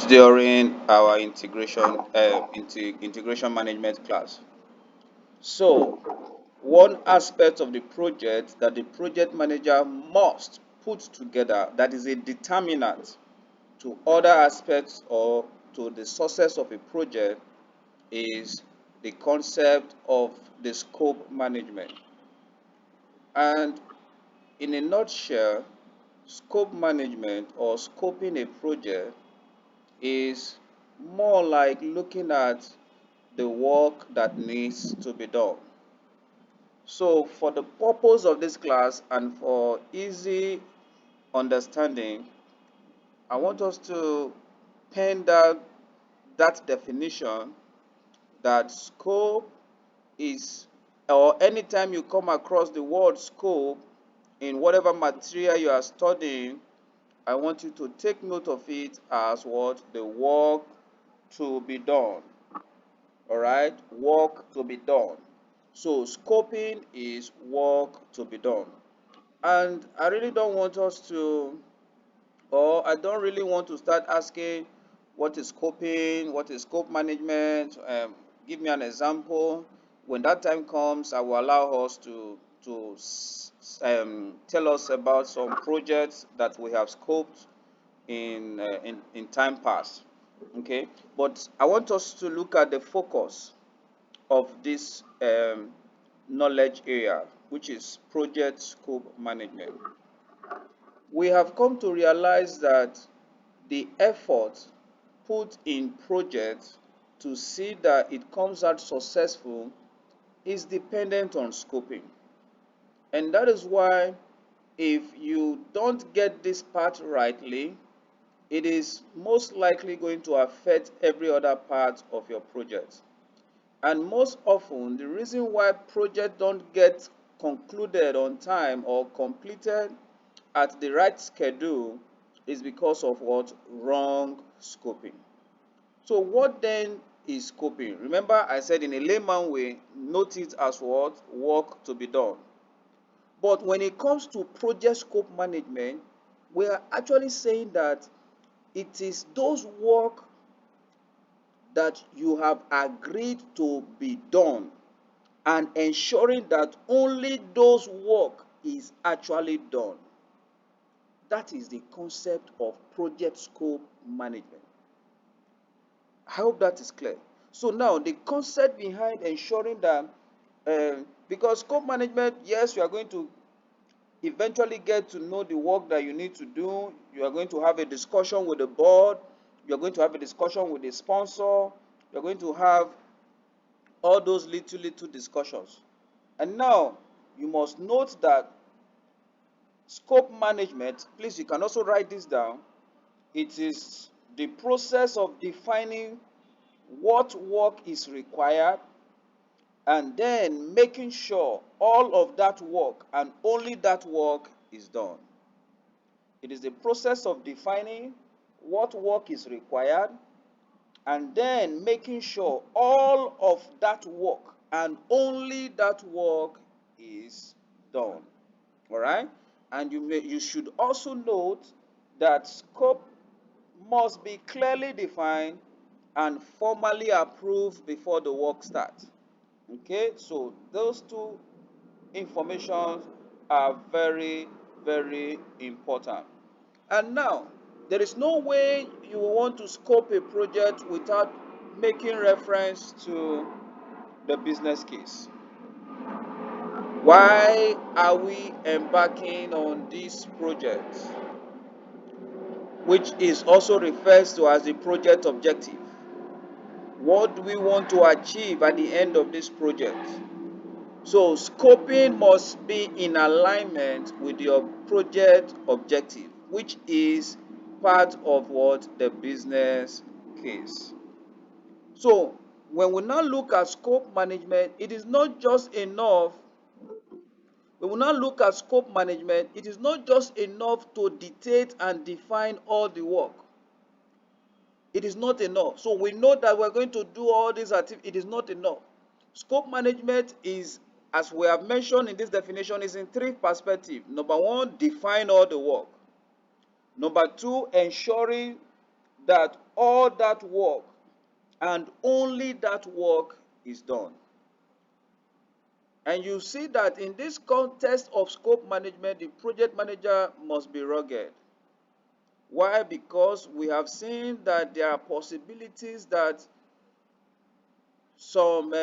during our integration management class. So, one aspect of the project that the project manager must put together that is a determinant to other aspects or to the success of a project is the concept of the scope management. And in a nutshell, scope management or scoping a project is more like looking at the work that needs to be done. So, for the purpose of this class and for easy understanding, I want us to pen down that definition that scope is, or anytime you come across the word scope in whatever material you are studying, I want you to take note of it as what? The work to be done. All right, work to be done. So scoping is work to be done. And I really don't want us to, or I don't really want to start asking what is scoping, what is scope management, give me an example. When that time comes, I will allow us to tell us about some projects that we have scoped in time past. Okay, but I want us to look at the focus of this knowledge area, which is project scope management. We have come to realize that the effort put in projects to see that it comes out successful is dependent on scoping. And that is why if you don't get this part rightly, it is most likely going to affect every other part of your project. And most often, the reason why projects don't get concluded on time or completed at the right schedule is because of what? Wrong scoping. So what then is scoping? Remember I said in a layman way, note it as what? Work to be done. But when it comes to project scope management, we are actually saying that it is those work that you have agreed to be done and ensuring that only those work is actually done. That is the concept of project scope management. I hope that is clear. So now the concept behind ensuring that, because scope management, yes, you are going to eventually get to know the work that you need to do. You are going to have a discussion with the board. You are going to have a discussion with the sponsor. You are going to have all those little discussions. And now you must note that scope management, please, you can also write this down. It is the process of defining what work is required and then making sure all of that work and only that work is done. It is the process of defining what work is required and then making sure all of that work and only that work is done. All right? And you should also note that scope must be clearly defined and formally approved before the work starts. Okay, so those two informations are very, very important. And now, there is no way you will want to scope a project without making reference to the business case. Why are we embarking on this project, which is also referred to as the project objective? What do we want to achieve at the end of this project? So scoping must be in alignment with your project objective, which is part of what? The business case. So when we now look at scope management, it is not just enough. We will now look at scope management. It is not just enough to dictate and define all the work. It is not enough. So we know that we're going to do all these activities. It is not enough. Scope management is, as we have mentioned in this definition, is in three perspectives. Number one, define all the work. Number two, ensuring that all that work and only that work is done. And you see that in this context of scope management, the project manager must be rugged. Why? Because we have seen that there are possibilities that some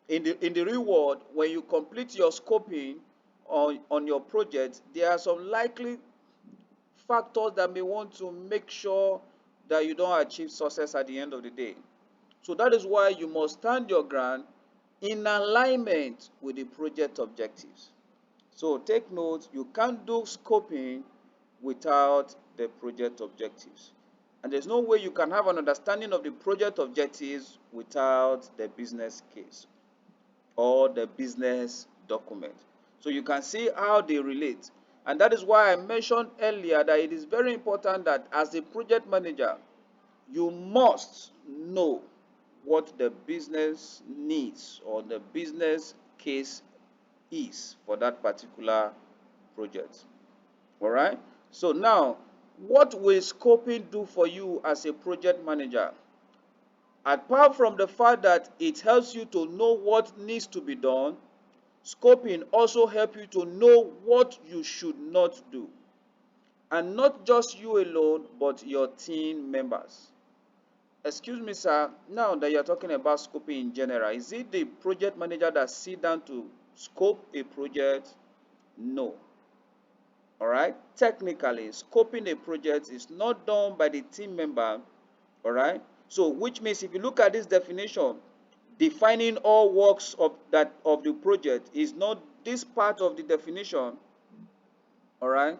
in the real world, when you complete your scoping on your project, there are some likely factors that may want to make sure that you don't achieve success at the end of the day. So that is why you must stand your ground in alignment with the project objectives. So take note, you can't do scoping without the project objectives. And there's no way you can have an understanding of the project objectives without the business case or the business document. So you can see how they relate. And that is why I mentioned earlier that it is very important that as a project manager, you must know what the business needs or the business case is for that particular project. All right? So now, what will scoping do for you as a project manager? Apart from the fact that it helps you to know what needs to be done, scoping also helps you to know what you should not do. And not just you alone, but your team members. Excuse me, sir, now that you're talking about scoping in general, is it the project manager that sit down to scope a project? No. All right? Technically, scoping a project is not done by the team member. All right? So, which means if you look at this definition, defining all works of the project is not this part of the definition. All right?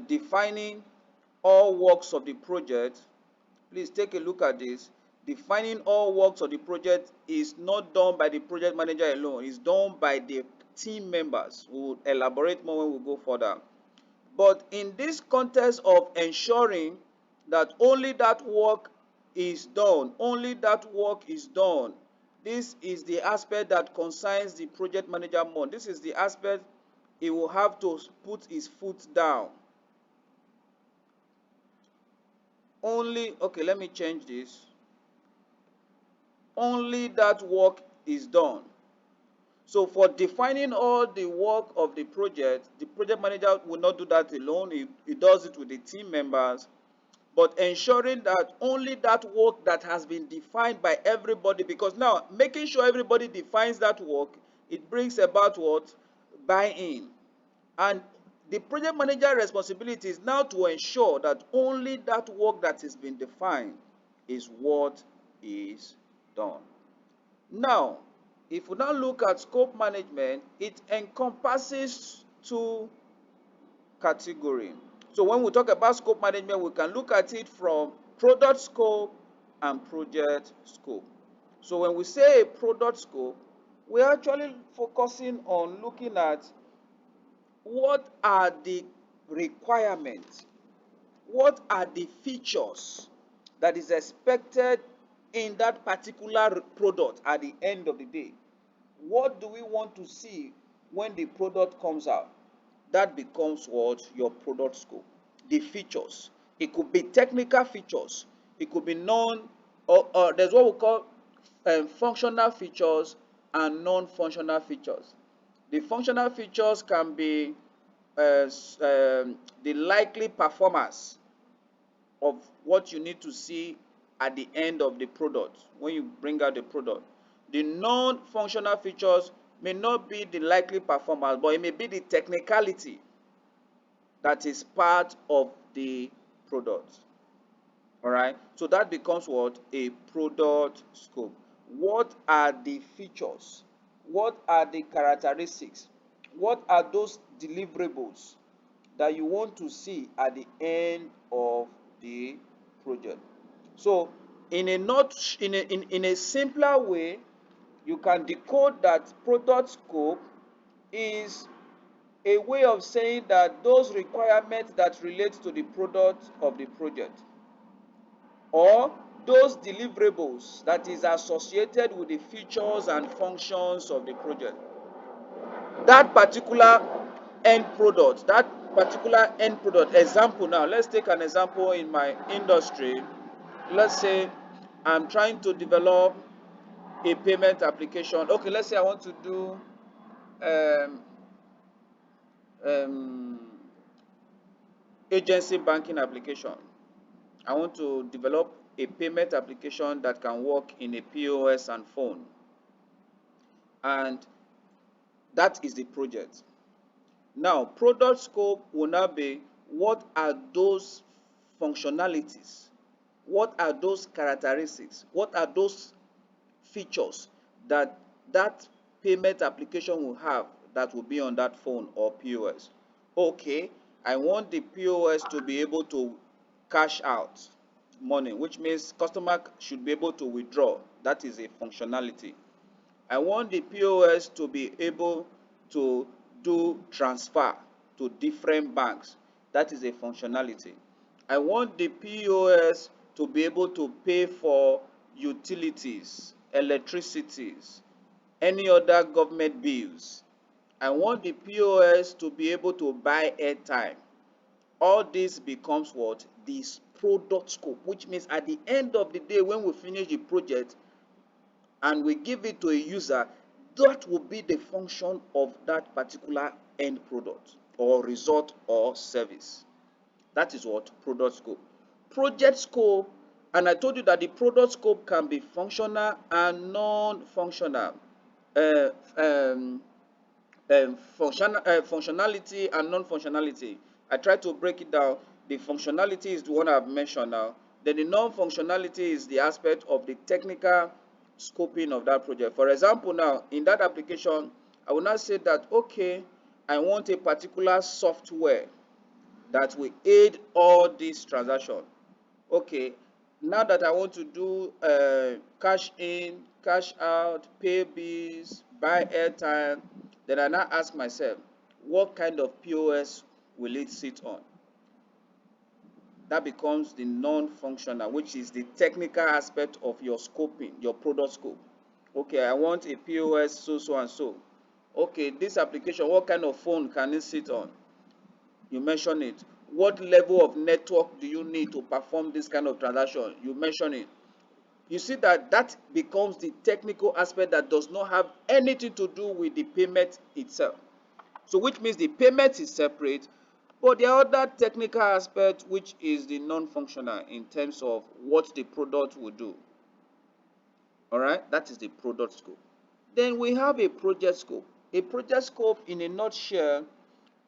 Defining all works of the project. Please take a look at this. Defining all works of the project is not done by the project manager alone. It's done by the team members. We will elaborate more when we go further. But in this context of ensuring that only that work is done, only that work is done, this is the aspect that concerns the project manager more. This is the aspect he will have to put his foot down. Only, okay, let me change this. Only that work is done. So for defining all the work of the project manager will not do that alone. He does it with the team members, but ensuring that only that work that has been defined by everybody, because now making sure everybody defines that work, it brings about what? Buy-in. And the project manager responsibility is now to ensure that only that work that has been defined is what is done. Now, if we now look at scope management, it encompasses two categories. So when we talk about scope management, we can look at it from product scope and project scope. So when we say a product scope, we're actually focusing on looking at what are the requirements, what are the features that is expected in that particular product at the end of the day. What do we want to see when the product comes out? That becomes what? Your product scope. The features. It could be technical features. It could be or there's what we call functional features and non-functional features. The functional features can be the likely performance of what you need to see at the end of the product when you bring out the product. The non-functional features may not be the likely performance, but it may be the technicality that is part of the product. All right, so that becomes what? A product scope. What are the features? What are the characteristics? What are those deliverables that you want to see at the end of the project? So in a not in a simpler way, you can decode that product scope is a way of saying that those requirements that relate to the product of the project, or those deliverables that is associated with the features and functions of the project, that particular end product, that particular end product. Example now, let's take an example in my industry. Let's say I'm trying to develop a payment application. Okay, let's say I want to do um, um, agency banking application. I want to develop a payment application that can work in a POS and phone. And that is the project. Now, product scope will now be what are those functionalities? What are those characteristics? What are those features that that payment application will have that will be on that phone or POS? Okay, I want the POS to be able to cash out money, which means customer should be able to withdraw. That is a functionality. I want the POS to be able to do transfer to different banks. That is a functionality. I want the POS to be able to pay for utilities, electricities, any other government bills. I want the POS to be able to buy airtime. All this becomes what? This product scope, which means at the end of the day, when we finish the project, and we give it to a user, that will be the function of that particular end product or result or service. That is what? Product scope. Project scope, and I told you that the product scope can be functional and non-functional. Uh, um, Functionality and non-functionality. I try to break it down. The functionality is the one I've mentioned now. Then the non-functionality is the aspect of the technical scoping of that project. For example, now in that application, I will not say that okay, I want a particular software that will aid all these transactions. Okay, now that I want to do cash in, cash out, pay bills, buy airtime, then I now ask myself, what kind of POS will it sit on? That becomes the non-functional, which is the technical aspect of your scoping, your product scope. Okay, I want a POS so so and so. Okay, this application, what kind of phone can it sit on? You mention it. What level of network do you need to perform this kind of transaction? You mention it. You see that that becomes the technical aspect that does not have anything to do with the payment itself. So which means the payment is separate, but the other technical aspect, which is the non-functional in terms of what the product will do. All right, that is the product scope. Then we have a project scope. A project scope, in a nutshell,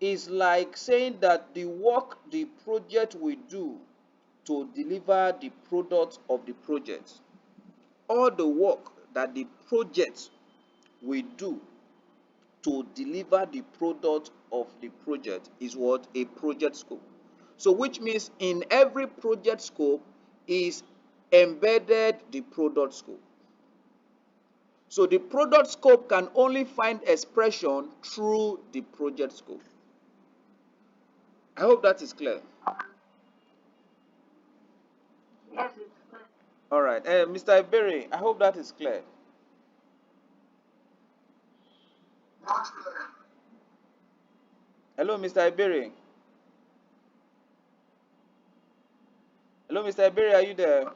is like saying that the work the project will do to deliver the product of the project, all the work that the project will do to deliver the product of the project is what? A project scope. So which means in every project scope is embedded the product scope. So the product scope can only find expression through the project scope. I hope that is clear. All right, Mr. Iberi, I hope that is clear. Hello, Mr. Iberi. Hello, Mr. Iberi, are you there?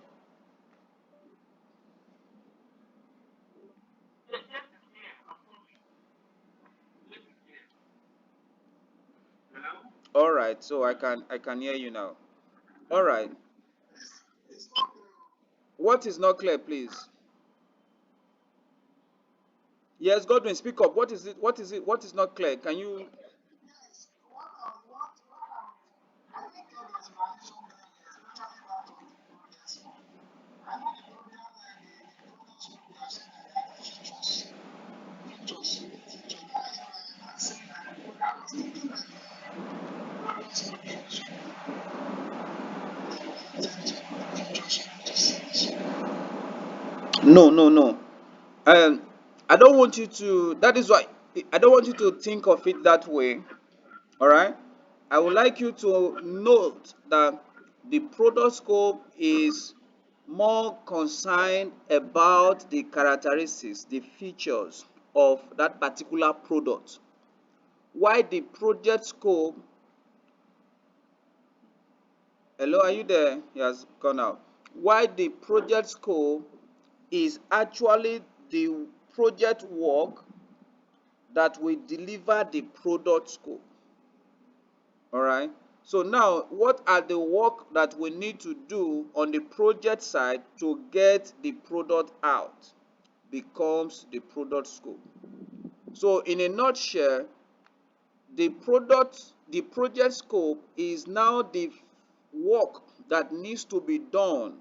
All right, so I can hear you now. All right. What is not clear, please? Yes, Godwin, speak up. What is it? What is it? What is not clear? Can you? No, no, no. Um, I don't want you to. That is why I don't want you to think of it that way. All right. I would like you to note that the product scope is more concerned about the characteristics, the features of that particular product. Why the project scope Hello, are you there? He has gone out. Why the project scope is actually the project work that will deliver the product scope. All right. So now, what are the work that we need to do on the project side to get the product out? Becomes the product scope. So, in a nutshell, the project scope is now the work that needs to be done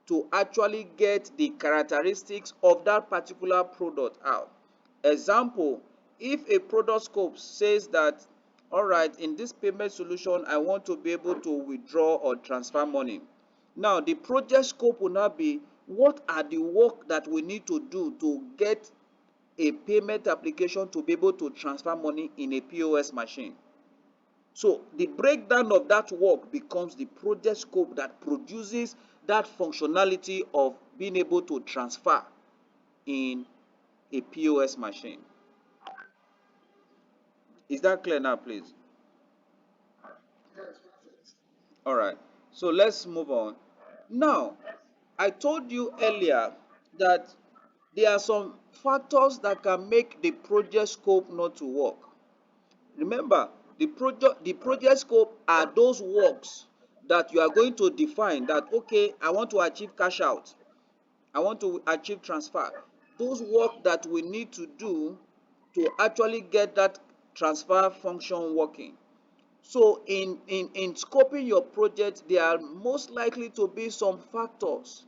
to actually get the characteristics of that particular product out. Example, if a product scope says that, all right, in this payment solution, I want to be able to withdraw or transfer money. Now, the project scope will now be what are the work that we need to do to get a payment application to be able to transfer money in a POS machine. So the breakdown of that work becomes the project scope that produces that functionality of being able to transfer in a POS machine. Is that clear now, please? All right. So let's move on. Now, I told you earlier that there are some factors that can make the project scope not to work. Remember, the project scope are those works that you are going to define that, okay, I want to achieve cash out, I want to achieve transfer. Those work that we need to do to actually get that transfer function working. So in scoping your project, there are most likely to be some factors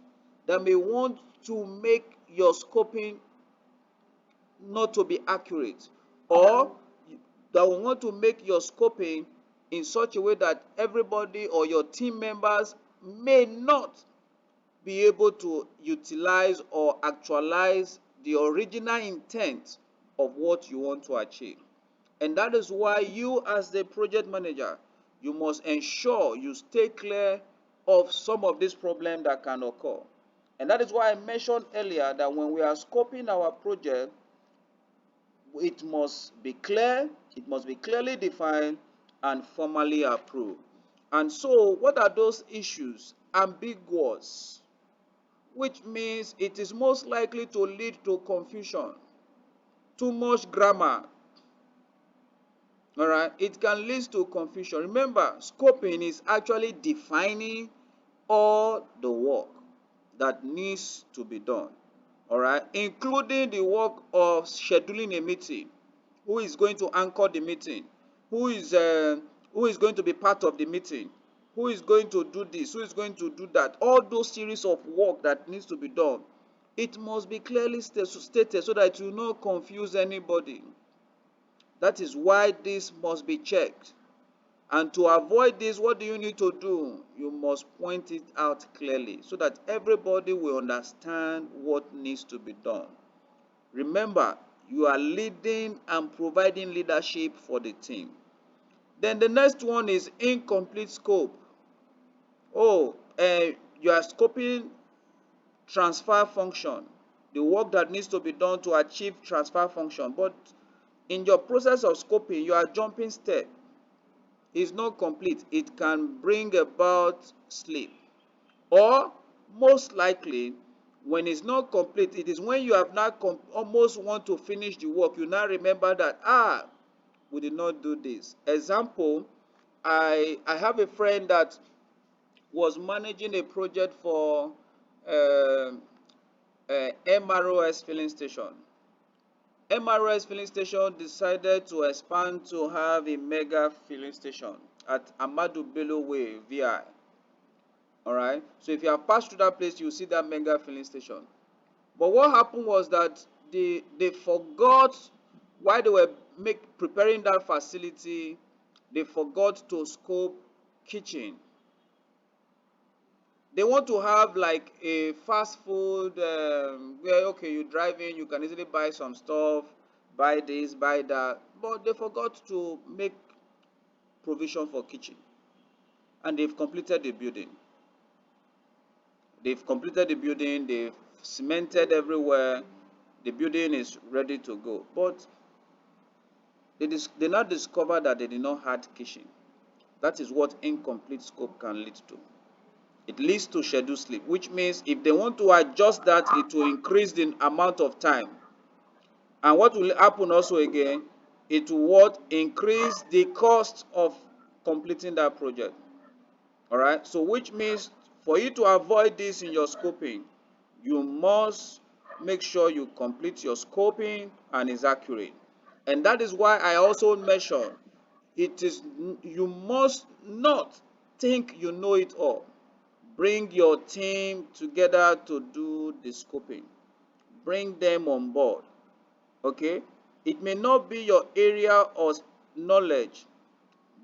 that may want to make your scoping not to be accurate, or that will want to make your scoping in such a way that everybody or your team members may not be able to utilize or actualize the original intent of what you want to achieve. And that is why you, as the project manager, you must ensure you stay clear of some of these problems that can occur. And that is why I mentioned earlier that when we are scoping our project, it must be clear, it must be clearly defined and formally approved. And so, what are those issues? Ambiguous, which means it is most likely to lead to confusion. Too much grammar, all right, it can lead to confusion. Remember, scoping is actually defining all the work that needs to be done, all right, including the work of scheduling a meeting. Who is going to anchor the meeting? Who is uh, who is going to be part of the meeting? Who is going to do this? Who is going to do that? All those series of work that needs to be done, it must be clearly stated so that it will not confuse anybody. That is why this must be checked. And to avoid this, what do you need to do? You must point it out clearly so that everybody will understand what needs to be done. Remember, you are leading and providing leadership for the team. Then the next one is incomplete scope. Oh, you are scoping transfer function, the work that needs to be done to achieve transfer function. But in your process of scoping, you are jumping step. It's not complete. It can bring about sleep. Or most likely, when it's not complete, it is when you have not almost want to finish the work, you now remember that, we did not do this. Example, I have a friend that was managing a project for um MROS filling station. MROS filling station decided to expand to have a mega filling station at Amadu Bello Way, VI. Alright, so if you have passed through that place, you see that mega filling station. But what happened was that they forgot, while they were preparing that facility, they forgot to scope kitchen. They want to have like a fast food, where, okay, you drive in, you can easily buy some stuff, buy this, buy that, but they forgot to make provision for kitchen. And they've completed the building. They've cemented everywhere, the building is ready to go, but they now discovered that they did not have kitchen. That is what incomplete scope can lead to. It leads to schedule sleep, which means if they want to adjust that, it will increase the amount of time. And what will happen also again, it will what? Increase the cost of completing that project. All right. So which means for you to avoid this in your scoping, you must make sure you complete your scoping and is accurate. And that is why I also mention it is you must not think you know it all. Bring your team together to do the scoping. Bring them on board. Okay? It may not be your area of knowledge,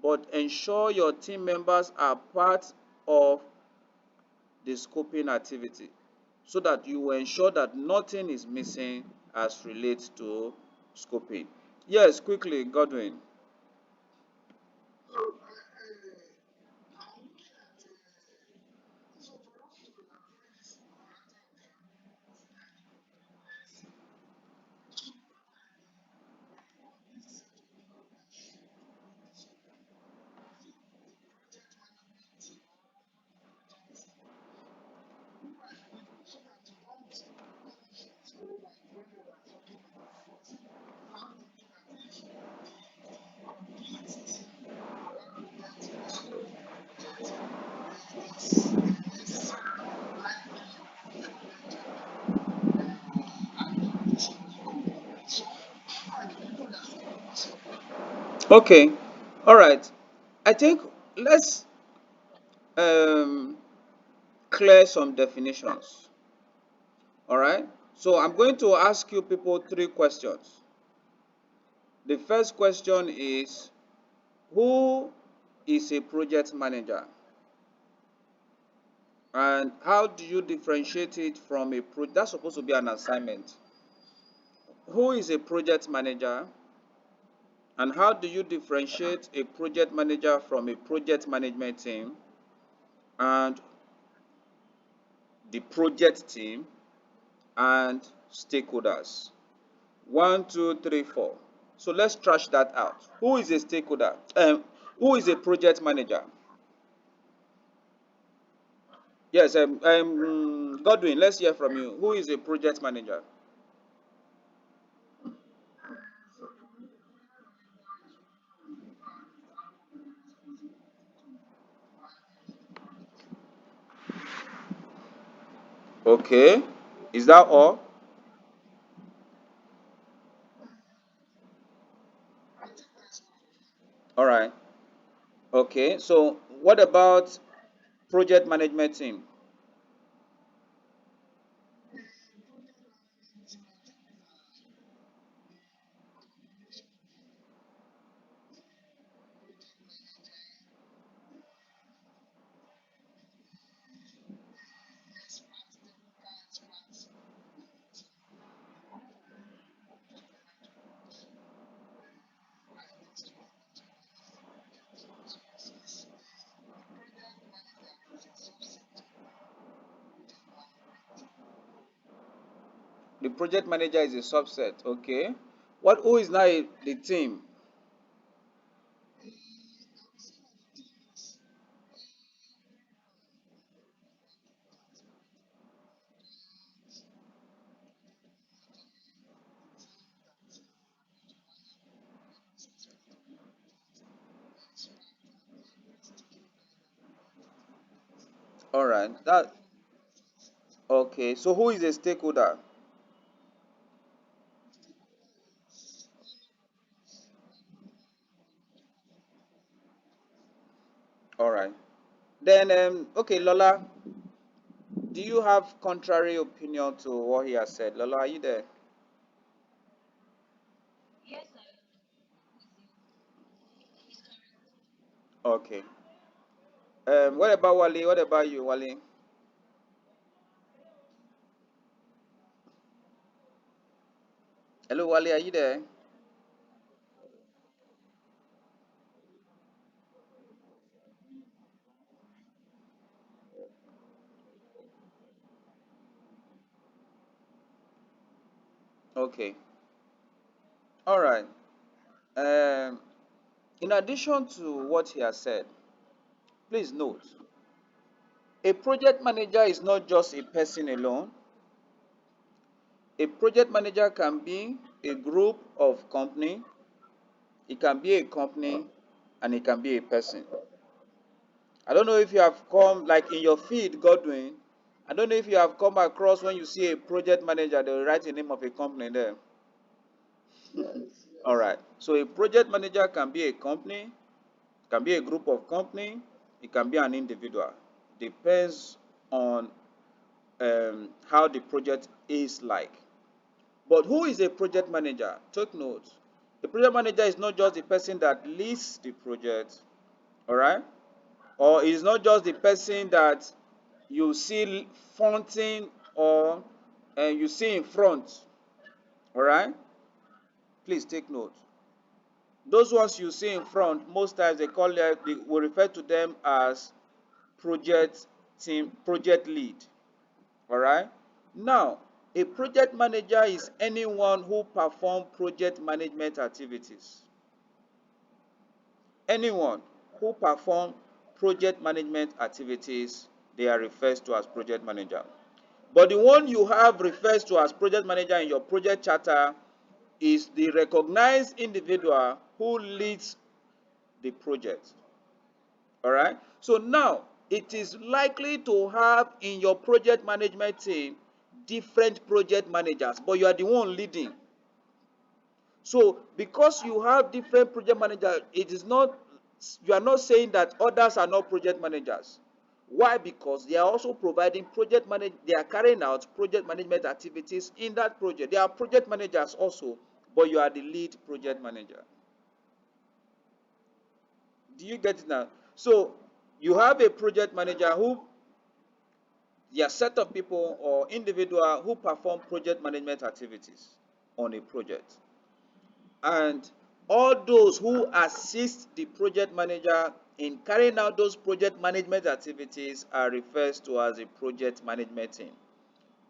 but ensure your team members are part of the scoping activity so that you will ensure that nothing is missing as relates to scoping. Yes, quickly, Godwin. Okay, all right. I think let's um, clear some definitions. All right. So I'm going to ask you people three questions. The first question is, who is a project manager? And how do you differentiate it from a project? That's supposed to be an assignment. Who is a project manager? And how do you differentiate a project manager from a project management team and the project team and stakeholders? One, two, three, four. So let's trash that out. Who is a stakeholder? Who is a project manager? Yes, Godwin, let's hear from you. Who is a project manager? Okay. Is that all? All right. Okay. So what about project management team? The project manager is a subset. Okay. Who is now the team? All right. That okay. So who is a stakeholder? All right. Then okay, Lola, do you have contrary opinion to what he has said? Lola, are you there? Okay. What about Wally? What about you, Wally? Hello, Wally, are you there? Okay. All right. Um, in addition to what he has said, Please note, a project manager is not just a person alone. A project manager can be a group of company, it can be a company, and it can be a person. I don't know if you have come, like in your feed, Godwin, I don't know if you have come across when you see a project manager, they will write the name of a company there. All right. So a project manager can be a company, can be a group of company, it can be an individual. Depends on how the project is like. But who is a project manager? Take note. A project manager is not just the person that leads the project, all right? Or is not just the person that you see fronting or you see in front, all right? Please take note. Those ones you see in front, most times they will refer to them as project team, project lead, all right? Now, a project manager is anyone who perform project management activities. Anyone who perform project management activities, they are referred to as project manager. But the one you have refers to as project manager in your project charter is the recognized individual who leads the project. All right. So now it is likely to have in your project management team different project managers, but you are the one leading. So because you have different project managers, it is not, you are not saying that others are not project managers. Why? Because they are also providing they are carrying out project management activities in that project. They are project managers also, but you are the lead project manager. Do you get it now? So you have a project manager who, they are set of people or individual who perform project management activities on a project. And all those who assist the project manager in carrying out those project management activities are referred to as a project management team,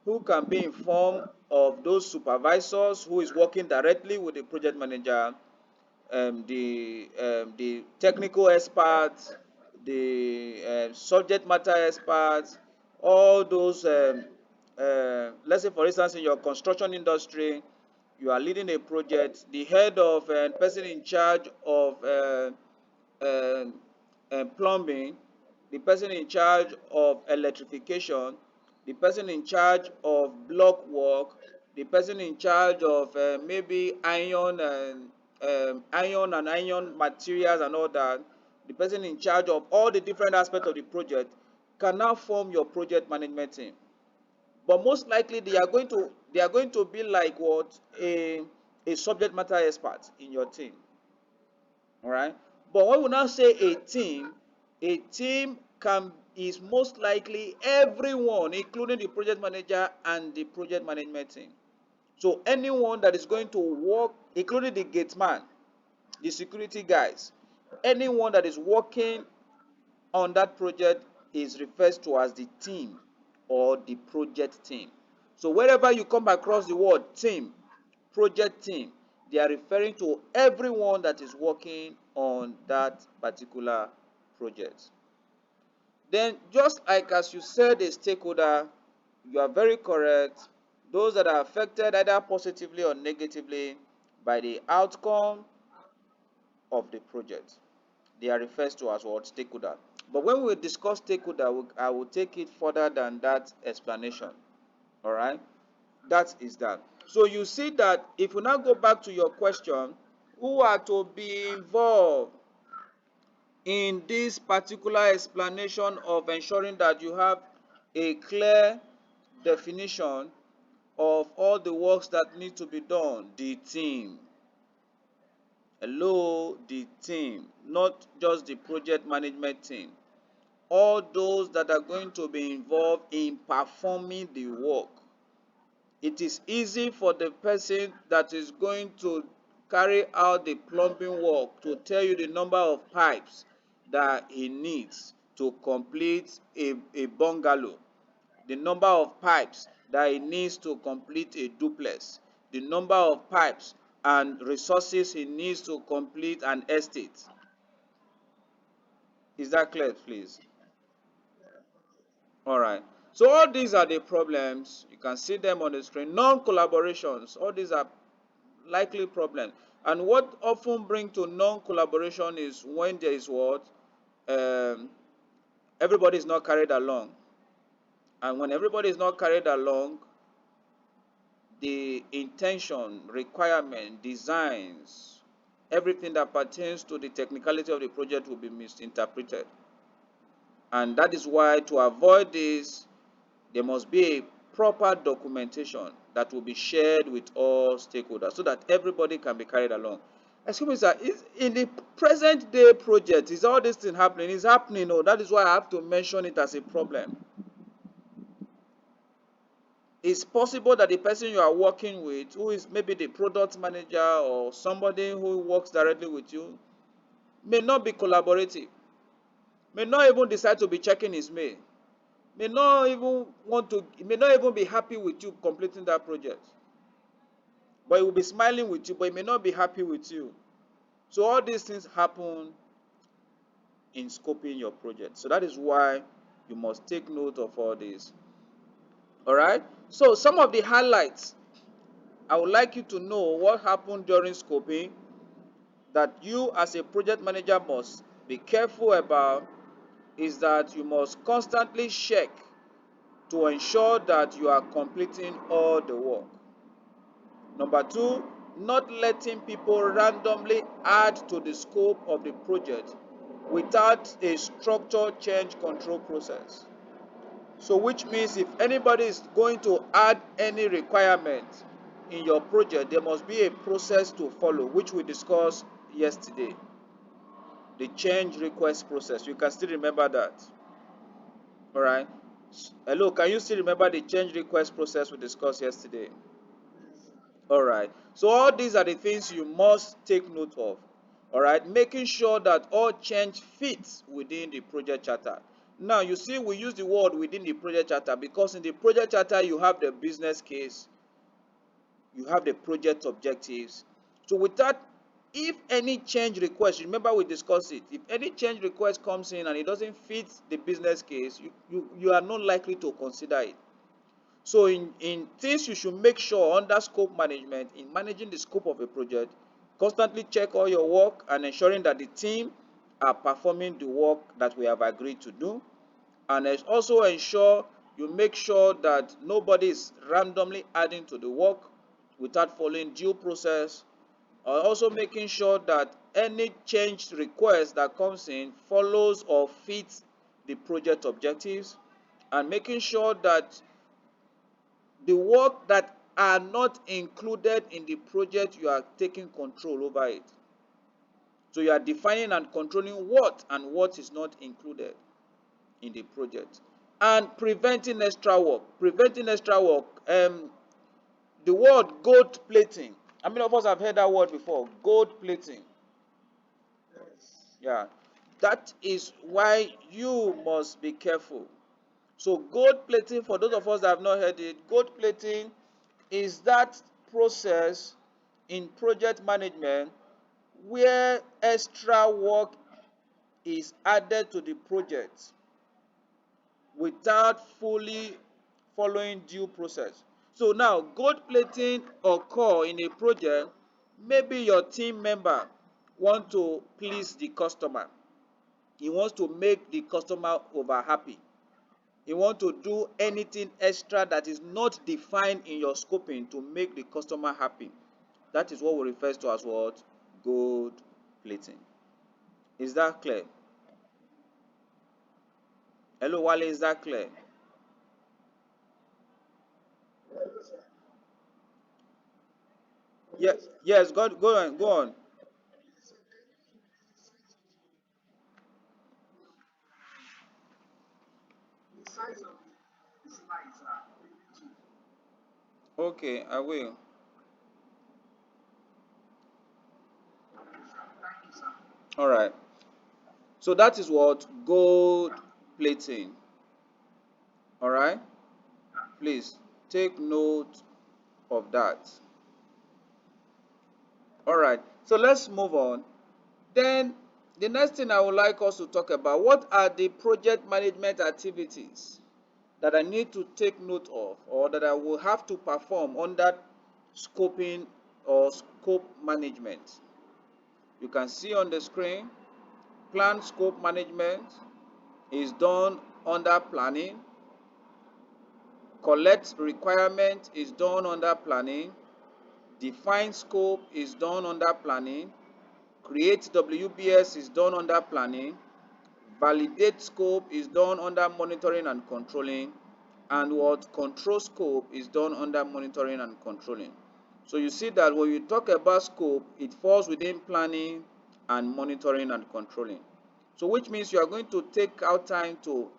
who can be in form of those supervisors who is working directly with the project manager, the technical experts, the subject matter experts, all those. Let's say, for instance, in your construction industry, you are leading a project. The head of person in charge of um, plumbing, the person in charge of electrification, the person in charge of block work, the person in charge of maybe iron and iron materials and all that, the person in charge of all the different aspects of the project can now form your project management team. But most likely they are going to be like what, a subject matter expert in your team. All right. But when we now say a team can is most likely everyone, including the project manager and the project management team. So anyone that is going to work, including the gate man, the security guys, anyone that is working on that project is referred to as the team or the project team. So wherever you come across the word team, project team, they are referring to everyone that is working on that particular project. Then, just like as you said, a stakeholder, you are very correct. Those that are affected either positively or negatively by the outcome of the project, they are referred to as what, stakeholder. But when we discuss stakeholder, I will take it further than that explanation. All right, that is that. So you see that if we now go back to your question, who are to be involved in this particular explanation of ensuring that you have a clear definition of all the works that need to be done? The team. Hello, the team, not just the project management team. All those that are going to be involved in performing the work. It is easy for the person that is going to carry out the plumbing work to tell you the number of pipes that he needs to complete a bungalow, the number of pipes that he needs to complete a duplex, the number of pipes and resources he needs to complete an estate. Is that clear, please? All right. So all these are the problems. You can see them on the screen. Non-collaborations. All these are likely problems. And what often bring to non-collaboration is when there is what? Um, Everybody is not carried along. And when everybody is not carried along, the intention, requirement, designs, everything that pertains to the technicality of the project will be misinterpreted. And that is why, to avoid this, there must be a proper documentation that will be shared with all stakeholders so that everybody can be carried along. Excuse me, sir, is in the present day project, is all this thing happening? It's happening. Oh, that is why I have to mention it as a problem. It's possible that the person you are working with, who is maybe the product manager or somebody who works directly with you, may not be collaborative, may not even decide to be checking his mail, may not even be happy with you completing that project. But he will be smiling with you, but he may not be happy with you. So all these things happen in scoping your project. So that is why you must take note of all this. All right. So some of the highlights I would like you to know what happened during scoping that you as a project manager must be careful about is that you must constantly check to ensure that you are completing all the work. Number two, not letting people randomly add to the scope of the project without a structured change control process. So which means if anybody is going to add any requirement in your project, there must be a process to follow, which we discussed yesterday. The change request process. You can still remember that. All right. Hello, can you still remember the change request process we discussed yesterday? All right. So all these are the things you must take note of. All right. Making sure that all change fits within the project charter. Now, you see, we use the word within the project charter because in the project charter, you have the business case, you have the project objectives. So with that, if any change request, remember we discussed it, if any change request comes in and it doesn't fit the business case, you are not likely to consider it. So in things you should make sure under scope management, in managing the scope of a project, constantly check all your work and ensuring that the team are performing the work that we have agreed to do. And also ensure you make sure that nobody is randomly adding to the work without following due process. Also making sure that any change request that comes in follows or fits the project objectives, and making sure that the work that are not included in the project, you are taking control over it. So you are defining and controlling what is not included in the project. And preventing extra work. Preventing extra work. The word gold plating. How many of us have heard that word before? Gold plating. Yeah. That is why you must be careful. So gold plating, for those of us that have not heard it, gold plating is that process in project management where extra work is added to the project without fully following due process. So now gold plating occur in a project. Maybe your team member want to please the customer. He wants to make the customer over happy. He want to do anything extra that is not defined in your scoping to make the customer happy. That is what we refer to as what? Gold plating. Is that clear? Hello, Wale, is that clear? Yes, yes, go on, go on. Okay, I will. All right. So that is what gold plating. All right. Please take note of that. All right. So let's move on. Then the next thing I would like us to talk about, what are the project management activities that I need to take note of or that I will have to perform under scoping or scope management? You can see on the screen, plan scope management is done under planning, collect requirement is done under planning, define scope is done under planning, create WBS is done under planning, validate scope is done under monitoring and controlling, and what control scope is done under monitoring and controlling. So you see that when you talk about scope, it falls within planning and monitoring and controlling. So which means you are going to take out time to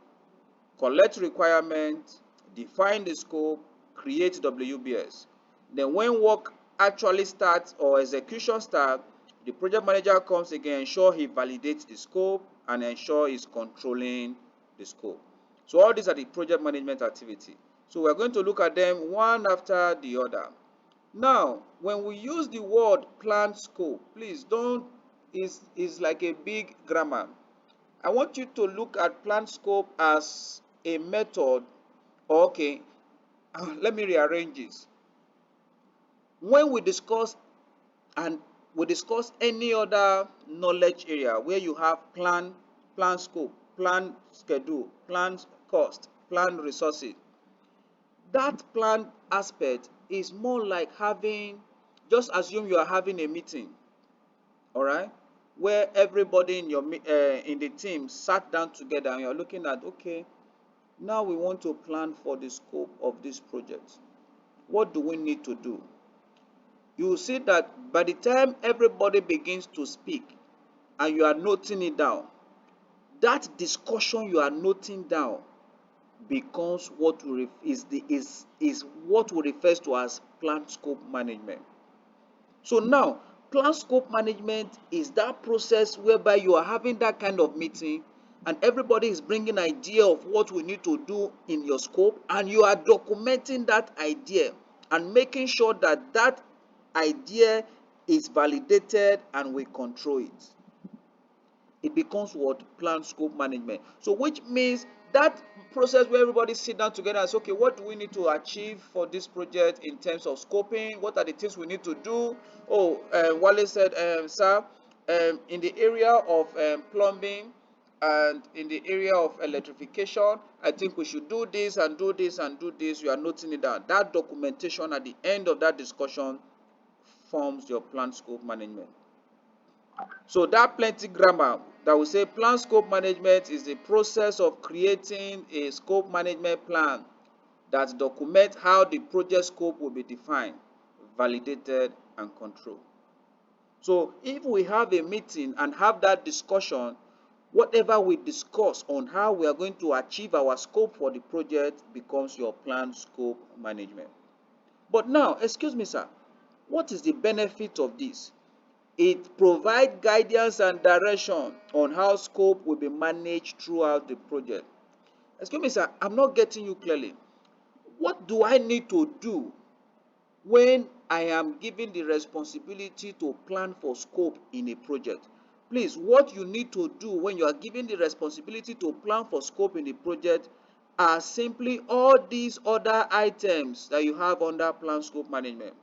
collect requirements, define the scope, create WBS. Then when work actually starts or execution starts, the project manager comes again, ensure he validates the scope and ensure he's controlling the scope. So all these are the project management activity. So we're going to look at them one after the other. Now, when we use the word plan scope, please don't, is like a big grammar. I want you to look at plan scope as a method. Okay, let me rearrange this. When we discuss and we discuss any other knowledge area where you have plan scope, plan schedule, plan cost, plan resources, that plan aspect is more like having, just assume you are having a meeting, all right, where everybody in your in the team sat down together and you're looking at, okay, now we want to plan for the scope of this project. What do we need to do? You will see that by the time everybody begins to speak and you are noting it down, that discussion you are noting down becomes what we is what we refer to as plan scope management. So now, plan scope management is that process whereby you are having that kind of meeting and everybody is bringing idea of what we need to do in your scope, and you are documenting that idea and making sure that that idea is validated and we control it. It becomes what? Plan scope management. So which means that process where everybody sit down together and say, okay, what do we need to achieve for this project in terms of scoping? What are the things we need to do? Oh, Wale said, sir, in the area of plumbing and in the area of electrification, I think we should do this and do this and do this. You are noting it down. That documentation at the end of that discussion forms your plan scope management. So that plenty grammar that will say plan scope management is the process of creating a scope management plan that documents how the project scope will be defined, validated, and controlled. So if we have a meeting and have that discussion, whatever we discuss on how we are going to achieve our scope for the project becomes your plan scope management. But now, excuse me, sir, what is the benefit of this? It provides guidance and direction on how scope will be managed throughout the project. Excuse me, sir, I'm not getting you clearly. What do I need to do when I am given the responsibility to plan for scope in a project? Please, what you need to do when you are given the responsibility to plan for scope in the project are simply all these other items that you have under plan scope management.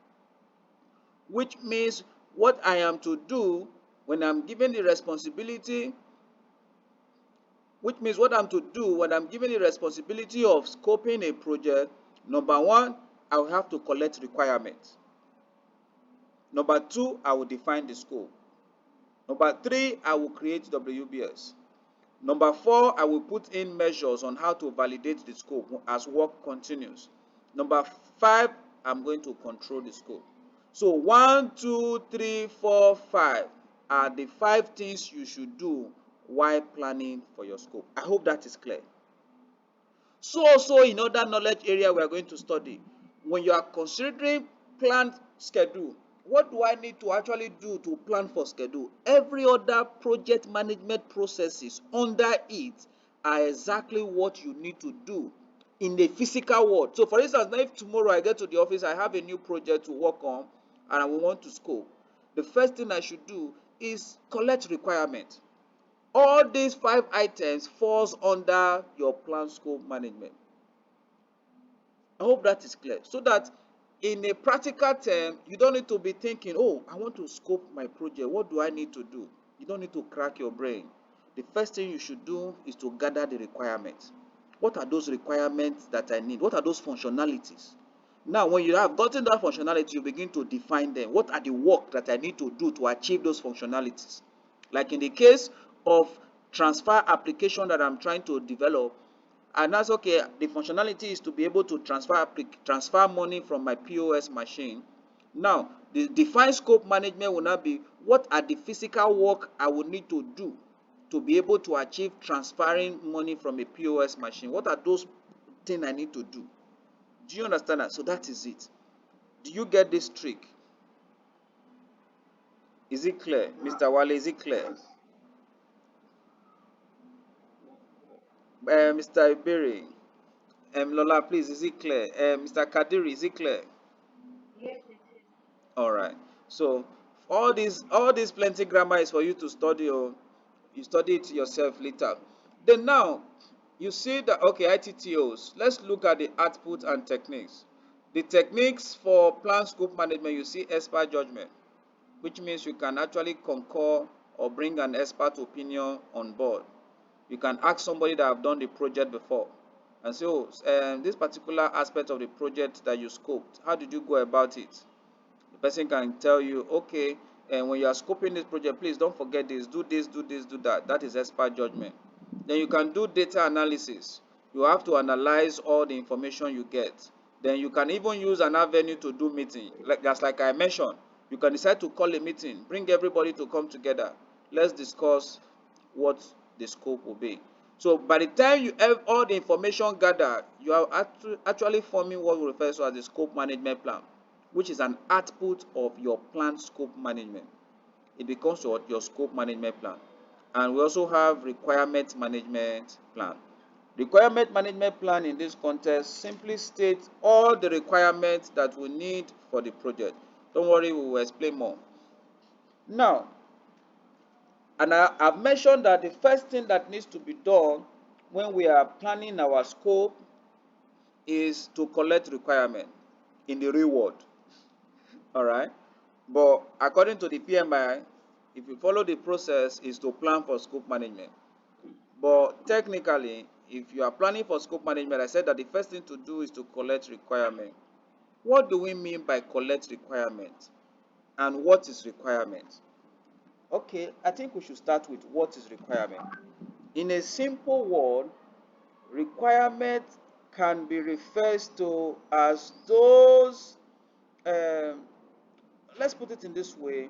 Which means what I am to do when I'm given the responsibility, which means what I'm to do when I'm given the responsibility of scoping a project, number one, I will have to collect requirements. Number two, I will define the scope. Number three, I will create WBS. Number four, I will put in measures on how to validate the scope as work continues. Number five, I'm going to control the scope. So 1, 2, 3, 4, 5 are the 5 things you should do while planning for your scope. I hope that is clear. So also in other knowledge area we are going to study, when you are considering plan schedule, what do I need to actually do to plan for schedule? Every other project management processes under it are exactly what you need to do in the physical world. So for instance, if tomorrow I get to the office, I have a new project to work on and I will want to scope, the first thing I should do is collect requirements. All these 5 items falls under your plan scope management. I hope that is clear. So that in a practical term, you don't need to be thinking, oh, I want to scope my project. What do I need to do? You don't need to crack your brain. The first thing you should do is to gather the requirements. What are those requirements that I need? What are those functionalities? Now, when you have gotten that functionality, you begin to define them. What are the work that I need to do to achieve those functionalities? Like in the case of transfer application that I'm trying to develop, and that's okay. The functionality is to be able to transfer money from my POS machine. Now, the defined scope management will now be what are the physical work I will need to do to be able to achieve transferring money from a POS machine. What are those things I need to do? Do you understand that? So that is it. Do you get this trick? Is it clear? Mr. Wale, is it clear? Mr. Iberi, Lola, please, is it clear? Mr. Kadiri, is it clear? All right. So all this plenty grammar is for you to study, or you study it yourself later. Then now you see that okay, ITTOs. Let's look at the output and techniques. The techniques for plan scope management, you see expert judgment, which means you can actually concur or bring an expert opinion on board. You can ask somebody that have done the project before and say, oh, this particular aspect of the project that you scoped, how did you go about it? The person can tell you, okay, and when you are scoping this project, please don't forget this, do this, do this, do that. That is expert judgment. Then you can do data analysis. You have to analyze all the information you get. Then you can even use an avenue to do meeting. Like I mentioned, you can decide to call a meeting, bring everybody to come together. Let's discuss what the scope will be. So by the time you have all the information gathered, you are actually forming what we refer to as the scope management plan, which is an output of your planned scope management. It becomes your scope management plan. And we also have requirement management plan. Requirement management plan in this context simply states all the requirements that we need for the project. Don't worry, we will explain more. Now, and I've mentioned that the first thing that needs to be done when we are planning our scope is to collect requirement in the real world. All right. But according to the PMI, if you follow the process, is to plan for scope management. But technically, if you are planning for scope management, I said that the first thing to do is to collect requirement. What do we mean by collect requirement? And what is requirement? Okay, I think we should start with what is requirement. In a simple word, requirement can be referred to as those, um, let's put it in this way,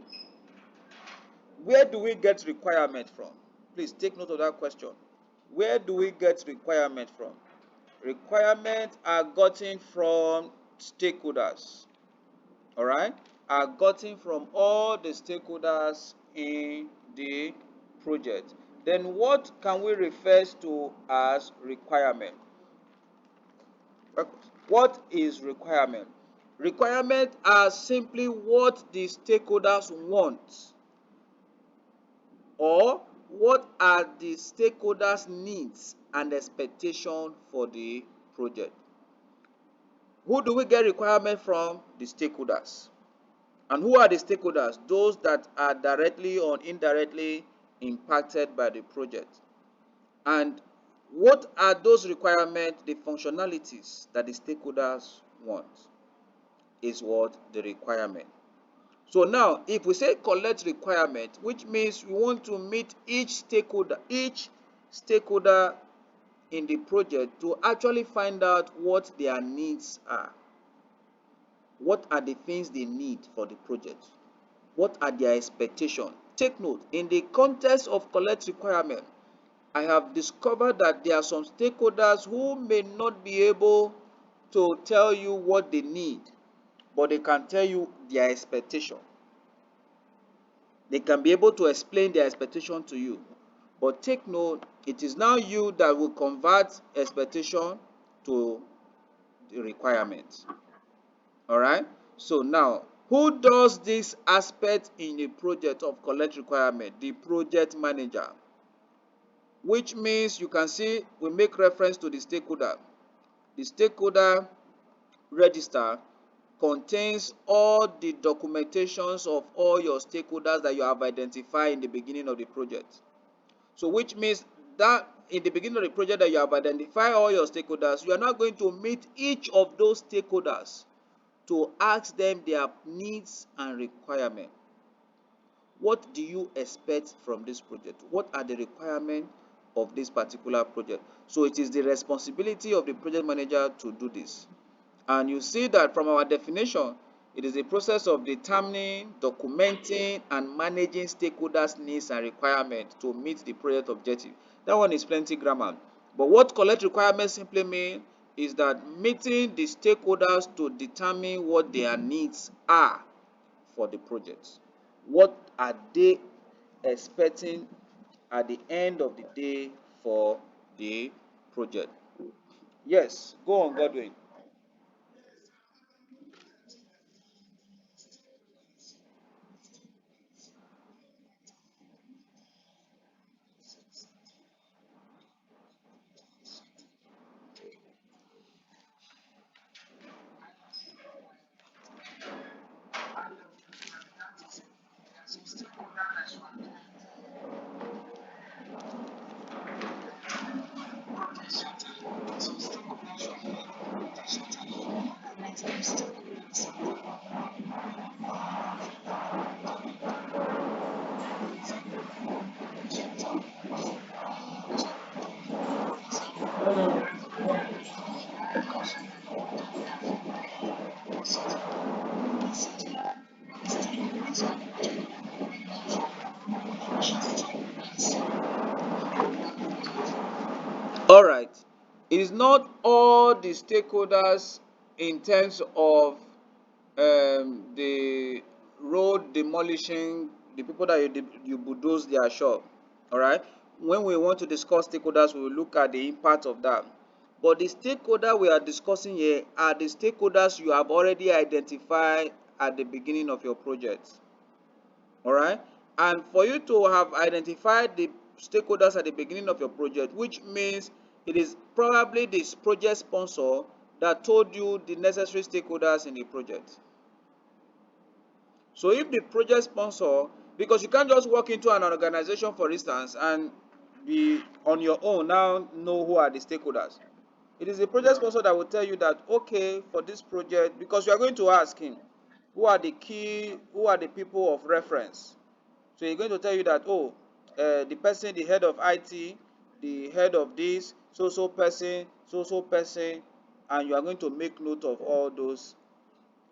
where do we get requirement from? Please take note of that question. Where do we get requirement from? Requirements are gotten from stakeholders, all right? Are gotten from all the stakeholders in the project. Then what can we refer to as requirement? What is requirement? Requirement are simply what the stakeholders want, or what are the stakeholders' needs and expectation for the project. Who do we get requirement from? The stakeholders. And who are the stakeholders? Those that are directly or indirectly impacted by the project. And what are those requirements? The functionalities that the stakeholders want is what the requirement. So now, if we say collect requirement, which means we want to meet each stakeholder in the project to actually find out what their needs are. What are the things they need for the project? What are their expectations? Take note, in the context of collect requirement, I have discovered that there are some stakeholders who may not be able to tell you what they need, but they can tell you their expectation. They can be able to explain their expectation to you. But take note, it is now you that will convert expectation to the requirement. All right. So now, who does this aspect in a project of collect requirement? The project manager. which means you can see we make reference to the stakeholder. The stakeholder register contains all the documentations of all your stakeholders that you have identified in the beginning of the project. So which means that in the beginning of the project that you have identified all your stakeholders, you are now going to meet each of those stakeholders to ask them their needs and requirements. What do you expect from this project? What are the requirements of this particular project? So it is the responsibility of the project manager to do this. And you see that from our definition, it is a process of determining, documenting, and managing stakeholders' needs and requirements to meet the project objective. That one is plenty grammar. But what collect requirements simply mean is that meeting the stakeholders to determine what their needs are for the project. What are they expecting at the end of the day for the project? Yes, go on, Godwin. All right. It is not all the stakeholders in terms of the road demolishing, the people that you bulldoze their shop. All right. When we want to discuss stakeholders, we will look at the impact of that. But the stakeholder we are discussing here are the stakeholders you have already identified at the beginning of your project. All right. And for you to have identified the stakeholders at the beginning of your project, which means it is probably this project sponsor that told you the necessary stakeholders in the project. So if the project sponsor, because you can't just walk into an organization, for instance, and be on your own now know who are the stakeholders. It is the project sponsor that will tell you that, okay, for this project, because you are going to ask him who are the people of reference. So he's going to tell you that, oh, the person, the head of IT, the head of this, so person, and you are going to make note of all those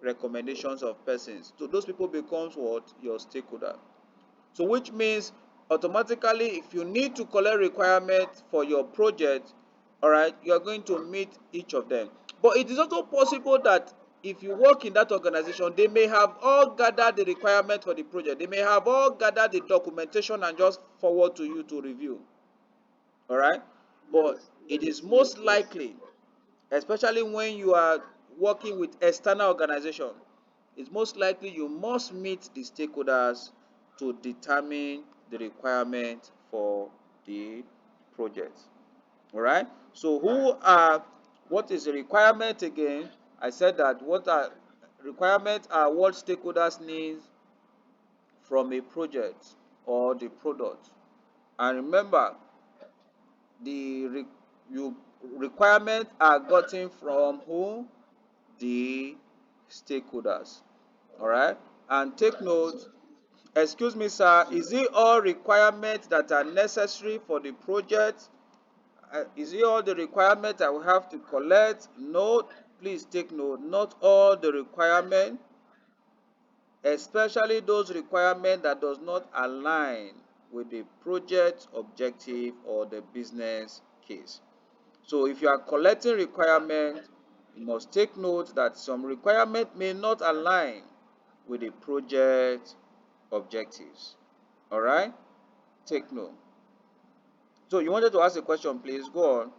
recommendations of persons. So those people becomes what? Your stakeholder. So which means automatically if you need to collect requirements for your project, all right, you are going to meet each of them. But it is also possible that if you work in that organization, they may have all gathered the requirement for the project. They may have all gathered the documentation and just forward to you to review. All right. But it is most likely, especially when you are working with external organization, it's most likely you must meet the stakeholders to determine the requirement for the project. All right. So what is the requirement again? I said that what are requirements are what stakeholders need from a project or the product. And remember, the you requirements are gotten from who? The stakeholders. All right. And take note, excuse me, sir, is it all requirements that are necessary for the project? Is it all the requirements that we have to collect? No, please take note, not all the requirements, especially those requirements that does not align with the project objective or the business case. So if you are collecting requirements, you must take note that some requirements may not align with the project objectives. All right? Take note. So you wanted to ask a question, please go on.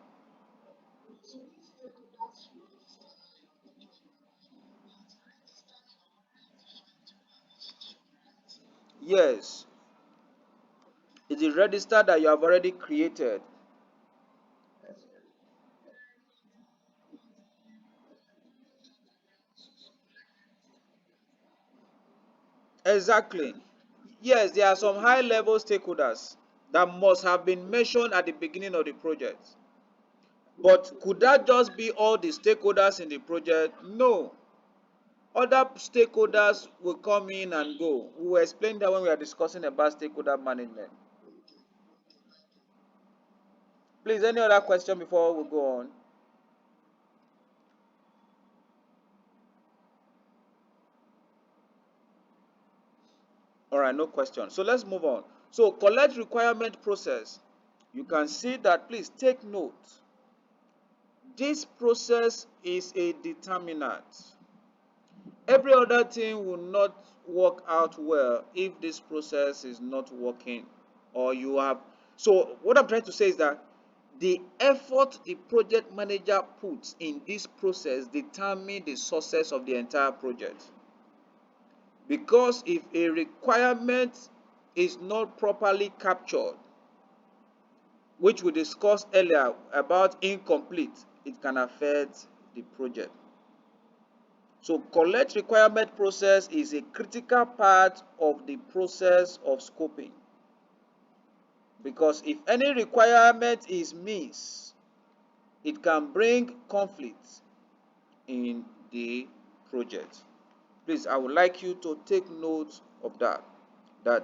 Yes, is the register that you have already created. Exactly. Yes, there are some high level stakeholders that must have been mentioned at the beginning of the project. But could that just be all the stakeholders in the project? No. Other stakeholders will come in and go. We will explain that when we are discussing about stakeholder management. Please, any other question before we go on? All right, no question. So let's move on. So collect requirement process. You can see that, please take note. This process is a determinant. Every other thing will not work out well if this process is not working or you have. So what I'm trying to say is that the effort the project manager puts in this process determine the success of the entire project. Because if a requirement is not properly captured, which we discussed earlier about incomplete, it can affect the project. So collect requirement process is a critical part of the process of scoping, because if any requirement is missed, it can bring conflict in the project. Please, I would like you to take note of that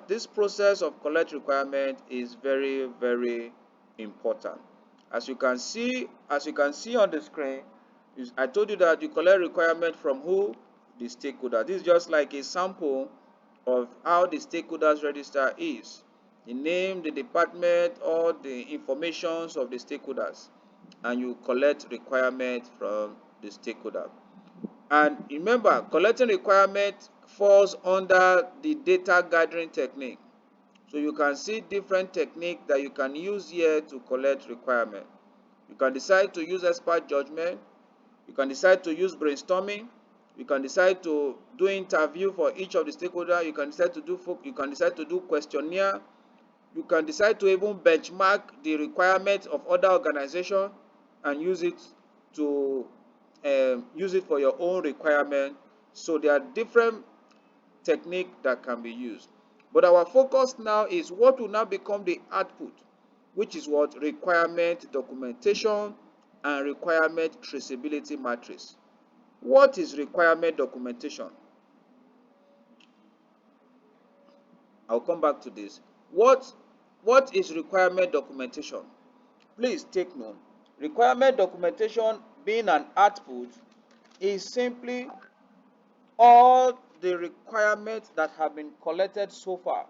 this process of collect requirement is very, very important. As you can see on the screen, I told you that you collect requirement from who? The stakeholder. This is just like a sample of how the stakeholders register is. The name, the department, all the informations of the stakeholders, and you collect requirement from the stakeholder. And remember, collecting requirement falls under the data gathering technique. So you can see different technique that you can use here to collect requirement. You can decide to use expert judgment. You can decide to use brainstorming. You can decide to do interview for each of the stakeholder. You can decide to do questionnaire. You can decide to even benchmark the requirements of other organizations and to use it for your own requirement. So there are different techniques that can be used. But our focus now is what will now become the output, which is what? Requirement documentation and requirement traceability matrix. What is requirement documentation? I'll come back to this. What is requirement documentation? Please take note. Requirement documentation, being an output, is simply all the requirements that have been collected so far.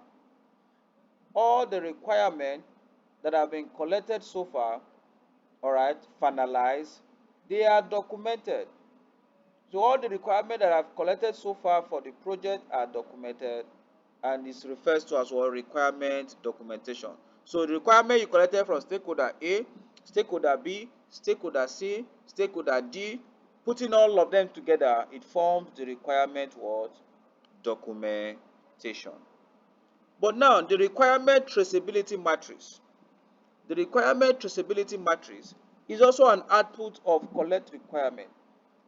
All the requirements that have been collected so far, all right, finalized, they are documented. So all the requirements that I've collected so far for the project are documented, and this refers to as well requirement documentation. So the requirement you collected from stakeholder A, stakeholder B, stakeholder C, stakeholder D, putting all of them together, it forms the requirement what? Documentation. But now the requirement traceability matrix. The requirement traceability matrix is also an output of collect requirement.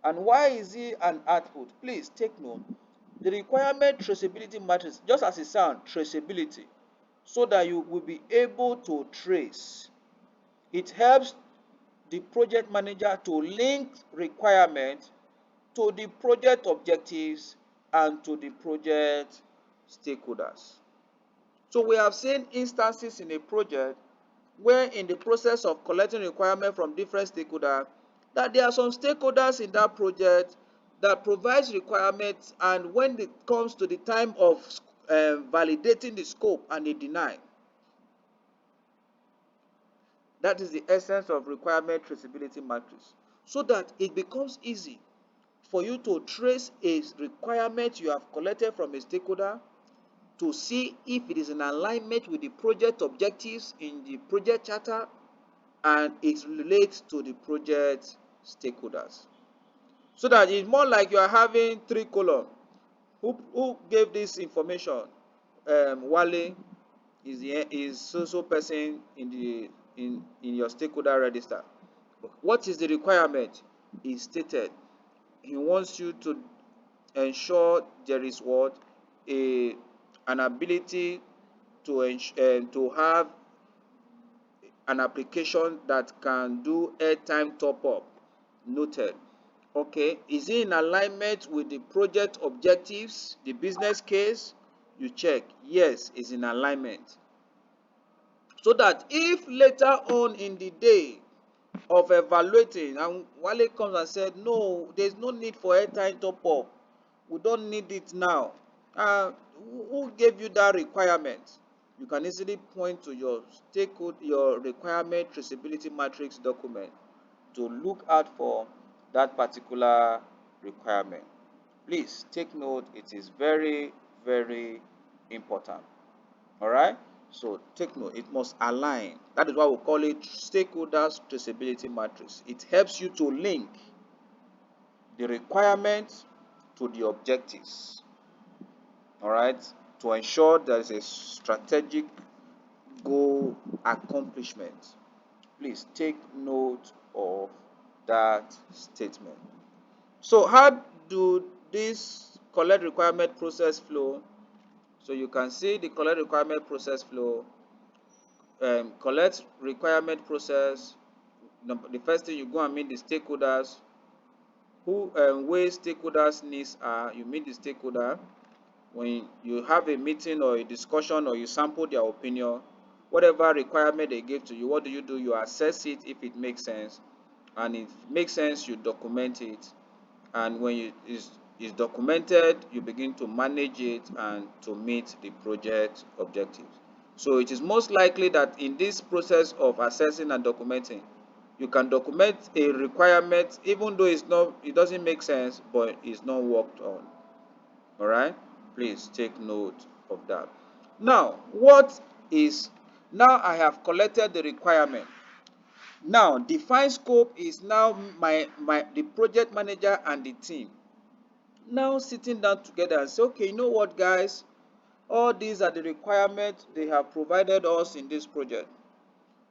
And why is it an output? Please take note. The requirement traceability matrix, just as it sounds, traceability, so that you will be able to trace. It helps the project manager to link requirements to the project objectives and to the project stakeholders. So we have seen instances in a project where in the process of collecting requirements from different stakeholders, that there are some stakeholders in that project that provides requirements, and when it comes to the time of validating the scope, and they deny. That is the essence of requirement traceability matrix, so that it becomes easy for you to trace a requirement you have collected from a stakeholder to see if it is in alignment with the project objectives in the project charter and it relates to the project stakeholders. So that it's more like you are having three columns. Who gave this information? Wale. is so person in the in your stakeholder register. What is the requirement? Is stated. He wants you to ensure there is what a an ability to have an application that can do airtime top up. Noted. Okay, is it in alignment with the project objectives, the business case? You check. Yes, it's in alignment. So that if later on in the day of evaluating and Wale comes and said, no, there's no need for airtime top up, we don't need it now. Who gave you that requirement? You can easily point to your stakeholder, your requirement traceability matrix document to look out for that particular requirement. Please take note, it is very, very important. All right, so take note, it must align. That is why we call it stakeholders traceability matrix. It helps you to link the requirements to the objectives. All right, to ensure there is a strategic goal accomplishment. Please take note of that statement. So how do this collect requirement process flow? So you can see the collect requirement process flow. Collect requirement process. The first thing, you go and meet the stakeholders. Who where stakeholders needs are, you meet the stakeholder. When you have a meeting or a discussion or you sample their opinion, whatever requirement they give to you, what do? You assess it if it makes sense, and if it makes sense, you document it. And when is documented, you begin to manage it and to meet the project objectives. So it is most likely that in this process of assessing and documenting, you can document a requirement even though it doesn't make sense, but it's not worked on. All right, please take note of that. Now, what is now I have collected the requirement. Now, define scope is now my the project manager and the team now sitting down together and say, okay, you know what, guys, all these are the requirements they have provided us in this project.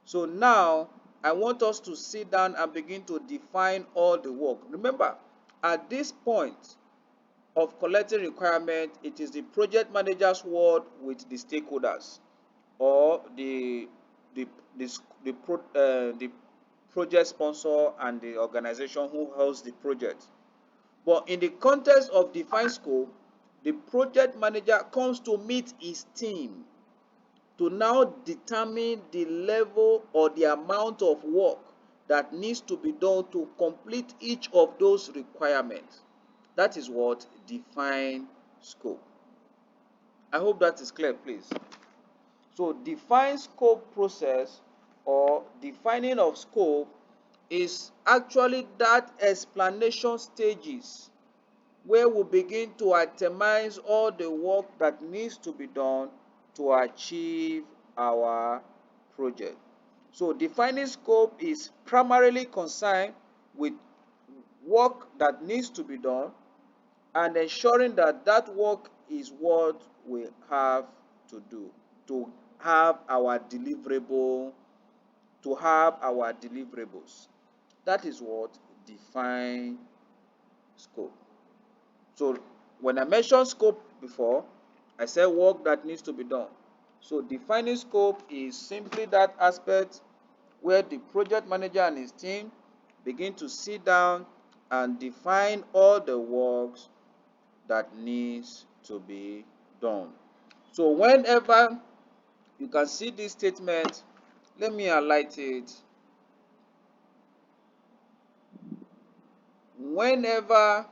So now I want us to sit down and begin to define all the work. Remember, at this point of collecting requirement, it is the project manager's word with the stakeholders or the the project sponsor and the organization who hosts the project. But in the context of defined scope, the project manager comes to meet his team to now determine the level or the amount of work that needs to be done to complete each of those requirements. That is what define scope. I hope that is clear, please. So define scope process or defining of scope is actually that explanation stages where we begin to itemize all the work that needs to be done to achieve our project. So defining scope is primarily concerned with work that needs to be done and ensuring that that work is what we have to do to have our deliverable, to have our deliverables. That is what define scope. So when I mentioned scope before, I said work that needs to be done. So defining scope is simply that aspect where the project manager and his team begin to sit down and define all the works that needs to be done. So whenever you can see this statement, let me highlight it. Whenever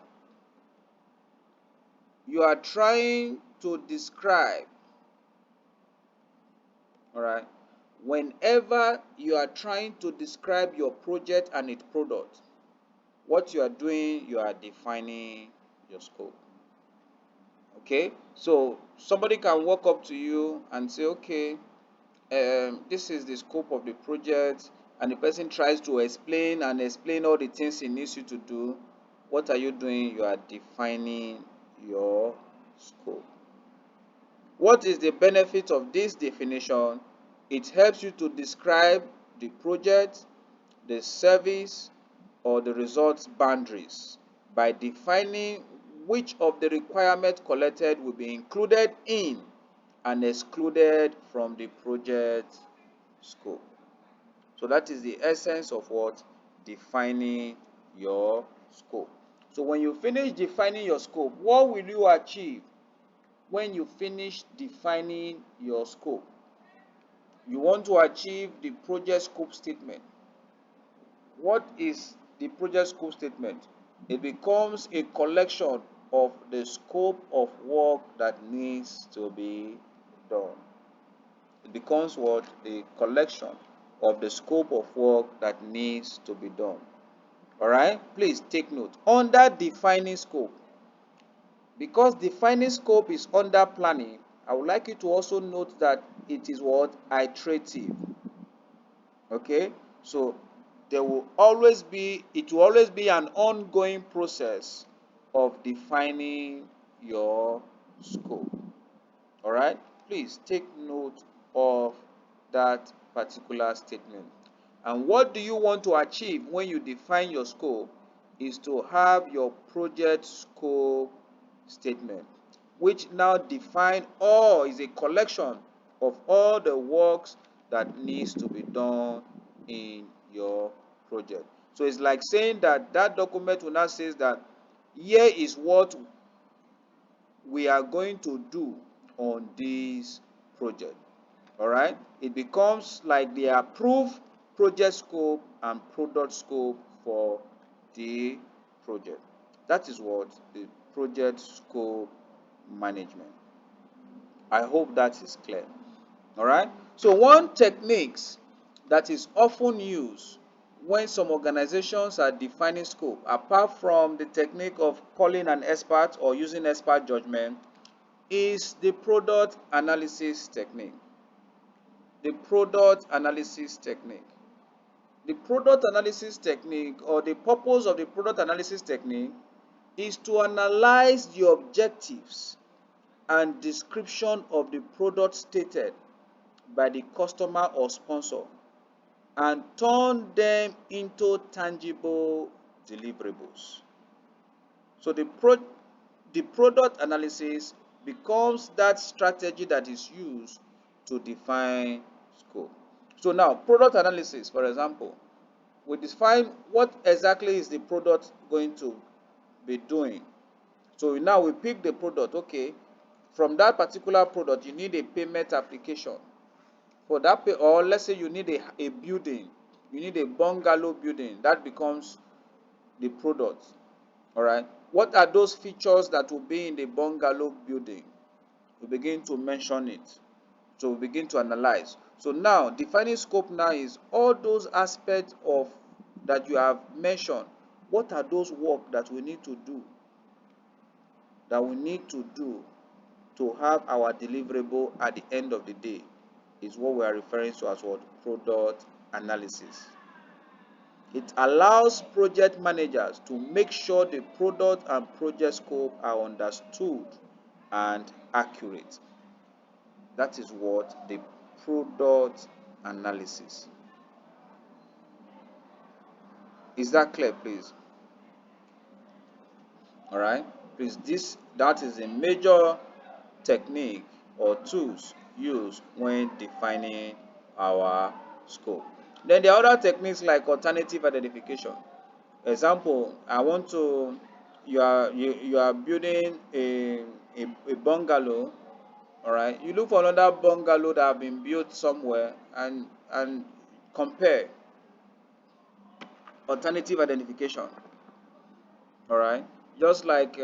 you are trying to describe, all right, whenever you are trying to describe your project and its product, what you are doing, you are defining your scope. Okay, so somebody can walk up to you and say, okay, this is the scope of the project, and the person tries to explain and explain all the things he needs you to do. What are you doing? You are defining your scope. What is the benefit of this definition? It helps you to describe the project, the service, or the results boundaries by defining which of the requirements collected will be included in and excluded from the project scope. So that is the essence of what? Defining your scope. So when you finish defining your scope, what will you achieve when you finish defining your scope? You want to achieve the project scope statement. What is the project scope statement? It becomes a collection of the scope of work that needs to be done. It becomes what? A collection of the scope of work that needs to be done. Alright? Please take note. Under defining scope, because defining scope is under planning, I would like you to also note that it is what? Iterative. Okay? So it will always be an ongoing process of defining your scope. All right, please take note of that particular statement. And what do you want to achieve when you define your scope is to have your project scope statement, which now define all is a collection of all the works that needs to be done in your project. So it's like saying that that document will now says that here is what we are going to do on this project. All right, it becomes like the approved project scope and product scope for the project. That is what the project scope management. I hope that is clear. All right, so one techniques that is often used when some organizations are defining scope, apart from the technique of calling an expert or using expert judgment, is the product analysis technique. The product analysis technique. The product analysis technique, or the purpose of the product analysis technique, is to analyze the objectives and description of the product stated by the customer or sponsor and turn them into tangible deliverables. So the product analysis becomes that strategy that is used to define scope. So now, product analysis, for example, we define what exactly is the product going to be doing. So now we pick the product. Okay, from that particular product, you need a payment application. For that, or let's say you need a building, you need a bungalow building. That becomes the product. All right. What are those features that will be in the bungalow building? We begin to mention it. So we begin to analyze. So now defining scope now is all those aspects of that you have mentioned. What are those work that we need to do? That we need to do to have our deliverable at the end of the day is what we are referring to as what? Product analysis. It allows project managers to make sure the product and project scope are understood and accurate. That is what the product analysis. Is that clear, please? All right. Please, that is a major technique or tools used when defining our scope. Then there are other techniques like alternative identification. Example, you are building a bungalow. All right, you look for another bungalow that have been built somewhere and compare. Alternative identification. All right, just like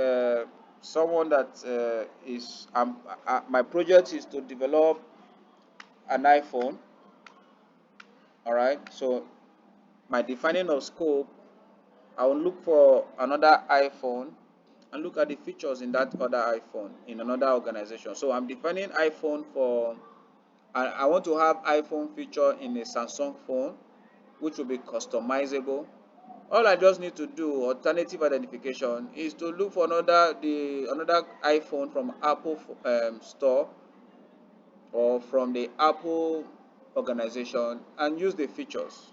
someone that my project is to develop an iPhone. All right, so my defining of scope, I will look for another iPhone and look at the features in that other iPhone in another organization. So I'm defining iPhone for, I want to have iPhone feature in a Samsung phone, which will be customizable. All I just need to do, alternative identification, is to look for another iPhone from Apple store, or from the Apple organization and use the features.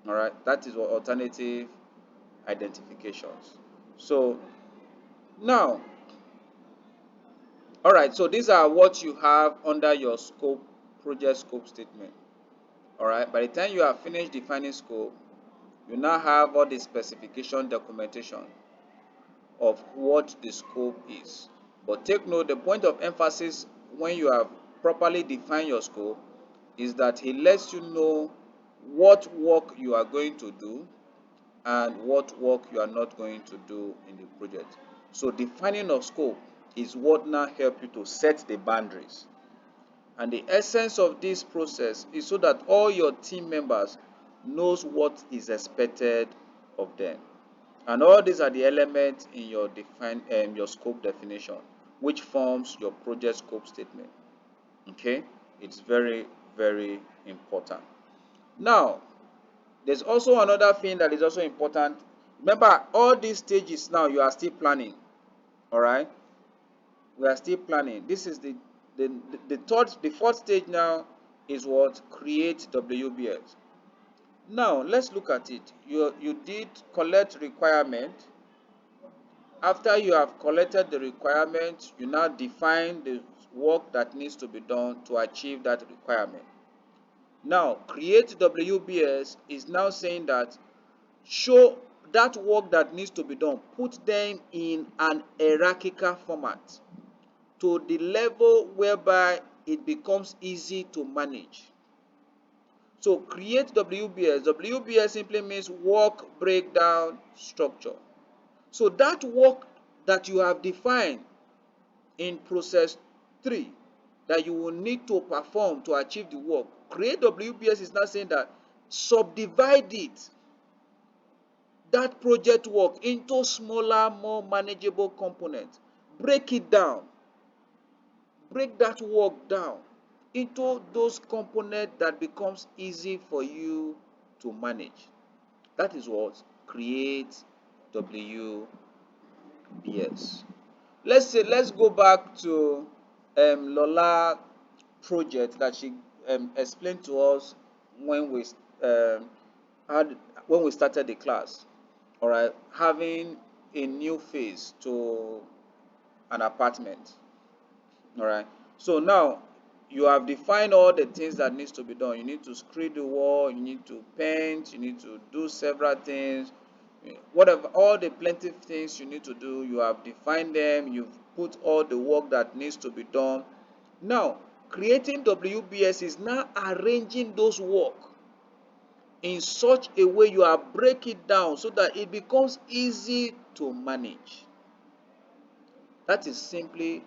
All right, that is what alternative identifications. So now, all right, so these are what you have under your scope, project scope statement. All right, by the time you have finished defining scope, you now have all the specification documentation of what the scope is. But take note, the point of emphasis when you have properly defined your scope is that it lets you know what work you are going to do and what work you are not going to do in the project. So defining of scope is what now help you to set the boundaries. And the essence of this process is so that all your team members knows what is expected of them. And all these are the elements in your your scope definition, which forms your project scope statement. Okay, it's very, very important. Now, there's also another thing that is also important. Remember, all these stages now you are still planning. All right, we are still planning. This is the fourth stage now is what create WBS. Now let's look at it. You did collect requirement. After you have collected the requirement, you now define the work that needs to be done to achieve that requirement. Now, create WBS is now saying that show that work that needs to be done, put them in an hierarchical format to the level whereby it becomes easy to manage. So create WBS. WBS simply means work breakdown structure. So that work that you have defined in process 3 that you will need to perform to achieve the work, create WBS is not saying that subdivide it, that project work, into smaller, more manageable components. Break it down. Break that work down into those components that becomes easy for you to manage. That is what create WBS. Let's go back to Lola project that she explained to us when we um, had when we started the class. All right, having a new phase to an apartment. All right. So now you have defined all the things that needs to be done. You need to screed the wall, you need to paint, you need to do several things. Whatever, all the plenty of things you need to do, you have defined them, you've put all the work that needs to be done. Now, creating WBS is now arranging those work in such a way you are break it down so that it becomes easy to manage. That is simply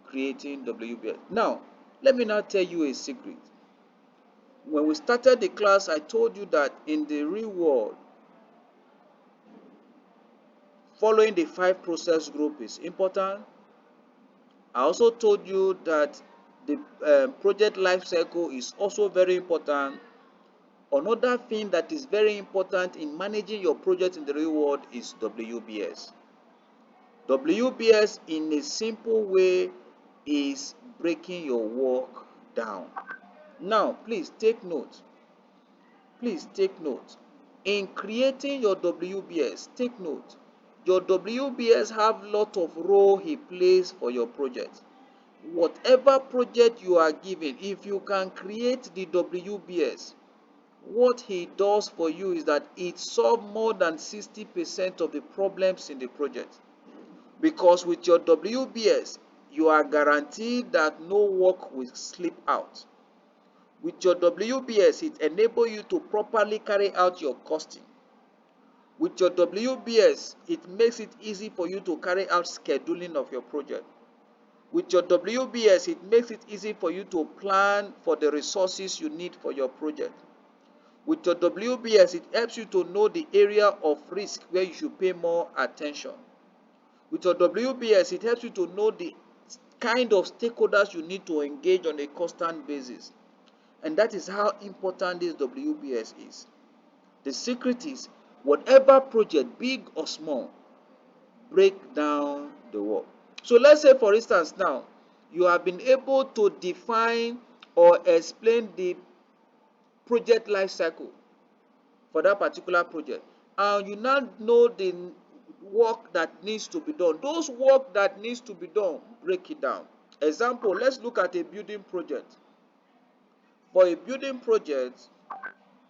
creating WBS. Now, let me now tell you a secret. When we started the class, I told you that in the real world, following the 5 process group is important. I also told you that the project life cycle is also very important. Another thing that is very important in managing your project in the real world is WBS. WBS in a simple way is breaking your work down. Now, please take note. Please take note. In creating your WBS, take note. Your WBS have lot of role he plays for your project. Whatever project you are given, if you can create the WBS, what he does for you is that it solves more than 60% of the problems in the project. Because with your WBS, you are guaranteed that no work will slip out. With your WBS, it enables you to properly carry out your costing. With your WBS, it makes it easy for you to carry out scheduling of your project. With your WBS, it makes it easy for you to plan for the resources you need for your project. With your WBS, it helps you to know the area of risk where you should pay more attention. With your WBS, it helps you to know the kind of stakeholders you need to engage on a constant basis. And that is how important this WBS is. The secret is whatever project, big or small, break down the work. So let's say, for instance, now you have been able to define or explain the project life cycle for that particular project, and you now know the work that needs to be done. Those work that needs to be done, break it down. Example, let's look at a building project. For a building project,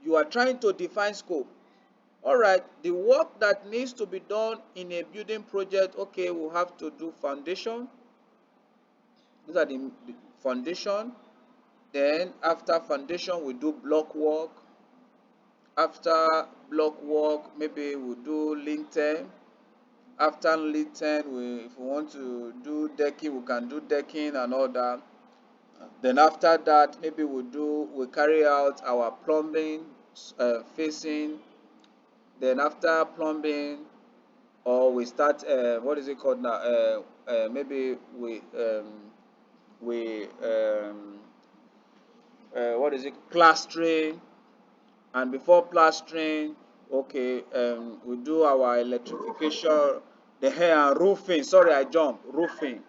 you are trying to define scope. All right, the work that needs to be done in a building project, okay, we'll have to do foundation. These are the foundation. Then after foundation, we do block work. After block work, maybe we'll do lintel. After lintel, if we want to do decking, we can do decking and all that. Then after that, maybe we carry out our plumbing, facing. Then after plumbing, or we start, what is it called now? Maybe we what is it? Plastering. And before plastering, okay, we do our electrification, the hair and roofing. Sorry, I jumped. Roofing.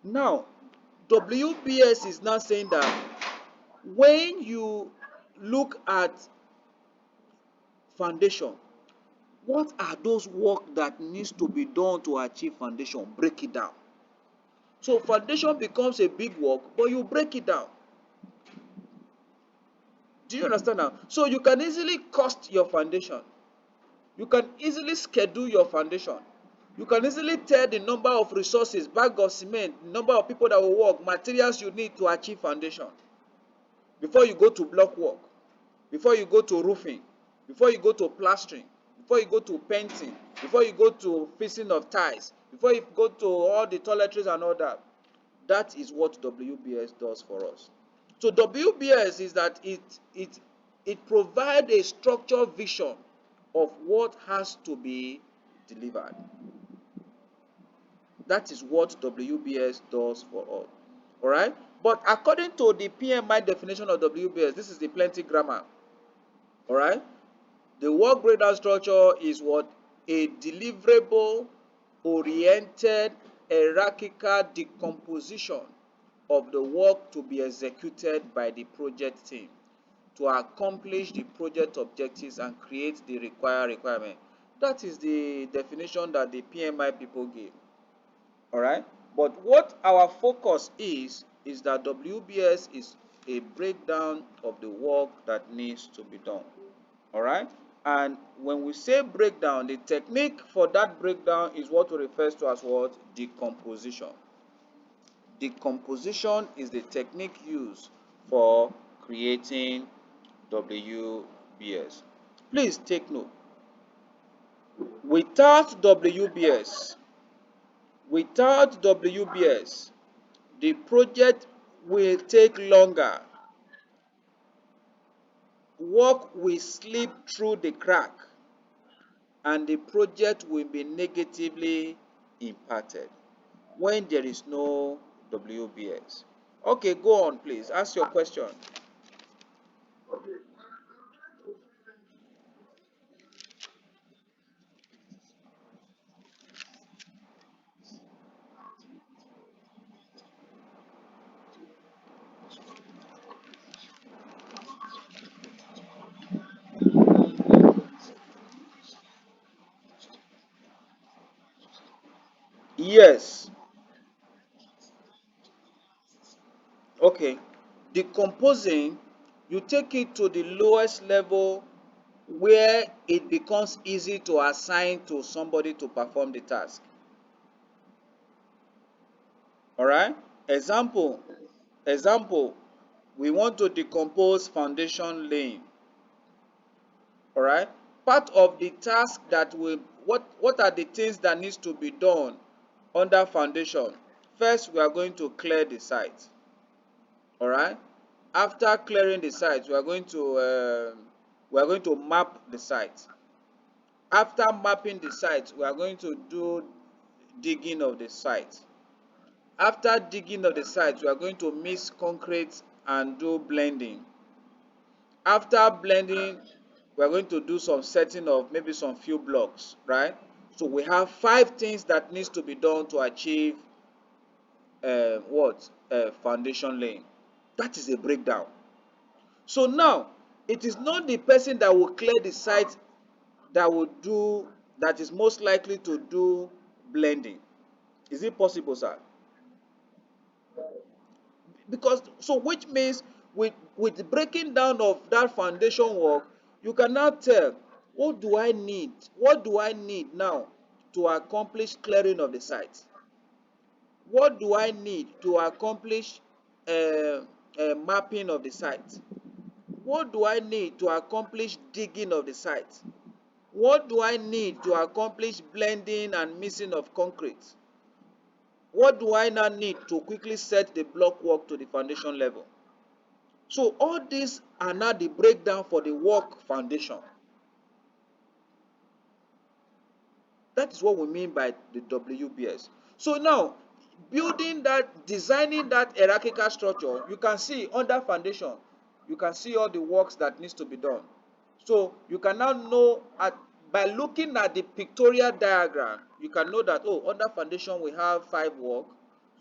Now, WBS is now saying that when you look at foundation, what are those work that needs to be done to achieve foundation? Break it down. So foundation becomes a big work, but you break it down. Do you understand now? So you can easily cost your foundation. You can easily schedule your foundation. You can easily tell the number of resources, bag of cement, number of people that will work, materials you need to achieve foundation. Before you go to block work, before you go to roofing, before you go to plastering, before you go to painting, before you go to fixing of tiles, before you go to all the toiletries and all that. That is what WBS does for us. So WBS is that it provides a structured vision of what has to be delivered. That is what WBS does for us. All right? But according to the PMI definition of WBS, this is the plenty grammar. All right? The work breakdown structure is what? A deliverable oriented hierarchical decomposition of the work to be executed by the project team to accomplish the project objectives and create the required requirement. That is the definition that the PMI people gave. All right? But what our focus is that WBS is a breakdown of the work that needs to be done. All right? And when we say breakdown, the technique for that breakdown is what we refer to as what? Decomposition. Decomposition is the technique used for creating WBS. Please take note. Without WBS, the project will take longer. Work will slip through the crack and the project will be negatively impacted when there is no WBS. Okay, go on, please. Ask your question. Yes. Okay. Decomposing, you take it to the lowest level where it becomes easy to assign to somebody to perform the task. All right? Example, example, we want to decompose foundation laying. All right? Part of the task that will what are the things that needs to be done under foundation? First, we are going to clear the site. All right? After clearing the site, we are going to map the site. After mapping the site, we are going to do digging of the site. After digging of the site, we are going to mix concrete and do blending. After blending, we are going to do some setting of maybe some few blocks, right? So we have 5 things that needs to be done to achieve foundation laying. That is a breakdown. So now it is not the person that will clear the site that will do that is most likely to do blending. Is it possible, sir? Because so which means with the breaking down of that foundation work, you can now tell what do I need now to accomplish clearing of the site. What do I need to accomplish mapping of the site? What do I need to accomplish digging of the site? What do I need to accomplish blending and mixing of concrete? What do I now need to quickly set the block work to the foundation level? So all these are now the breakdown for the work foundation. That is what we mean by the WBS. So now, designing that hierarchical structure, you can see under foundation, you can see all the works that needs to be done. So you can now know by looking at the pictorial diagram, you can know that, oh, under foundation we have 5 work.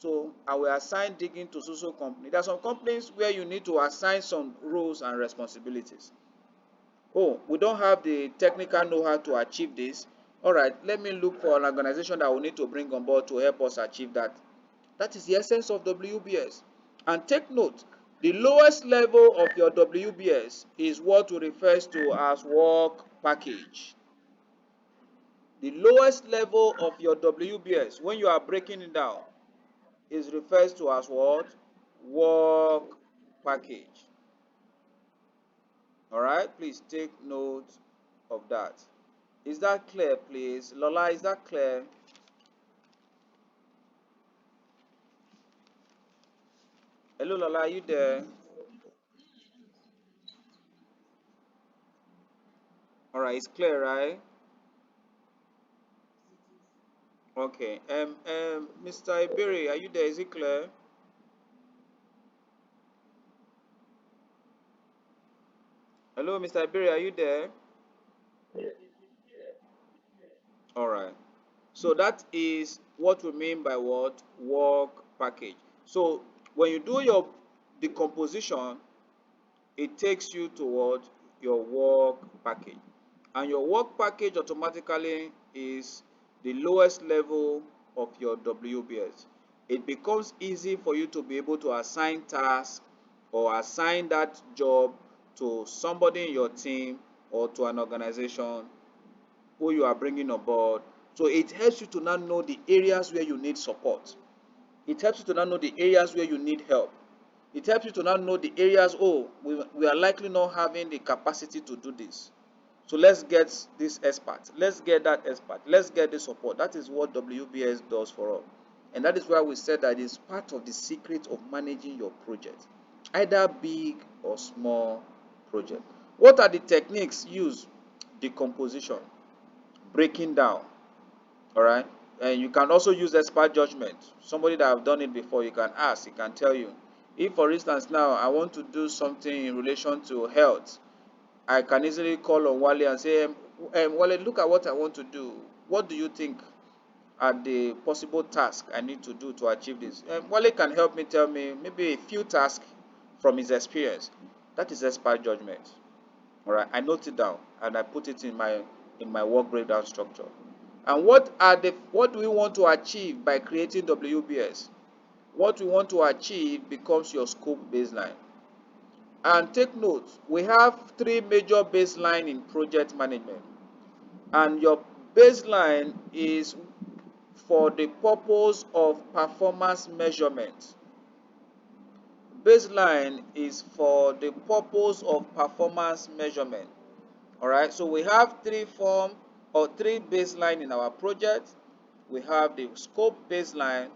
So I will assign digging to so company. There are some companies where you need to assign some roles and responsibilities. Oh, we don't have the technical know-how to achieve this. All right, let me look for an organization that we need to bring on board to help us achieve that. That is the essence of WBS. And take note, the lowest level of your WBS is what we refer to as work package. The lowest level of your WBS, when you are breaking it down, is referred to as what? Work package. All right, please take note of that. Is that clear, please? Lola, is that clear? Hello, Lola, are you there? All right, it's clear, right? Okay. Mr. Iberi, are you there? Is it clear? Hello, Mr. Iberi, are you there? All right. So that is what we mean by what? Work package. So when you do your decomposition, it takes you toward your work package. And your work package automatically is the lowest level of your WBS. It becomes easy for you to be able to assign tasks or assign that job to somebody in your team or to an organization who you are bringing on board. So it helps you to now know the areas where you need support. It helps you to now know the areas where you need help. It helps you to now know the areas, oh, we are likely not having the capacity to do this. So let's get this expert. Let's get that expert. Let's get the support. That is what WBS does for us. And that is why we said that it's part of the secret of managing your project, either big or small project. What are the techniques used? Decomposition, breaking down, all right? And you can also use expert judgment. Somebody that have done it before, you can ask, he can tell you. If, for instance, now I want to do something in relation to health, I can easily call on Wale and say, Wale, look at what I want to do. What do you think are the possible tasks I need to do to achieve this? Wale can help me tell me maybe a few tasks from his experience. That is expert judgment. All right, I note it down and I put it in my work breakdown structure. And what do we want to achieve by creating WBS? What we want to achieve becomes your scope baseline. And take note, we have 3 major baseline in project management. And your baseline is for the purpose of performance measurement. Baseline is for the purpose of performance measurement. All right, so we have 3 baseline in our project. We have the scope baseline,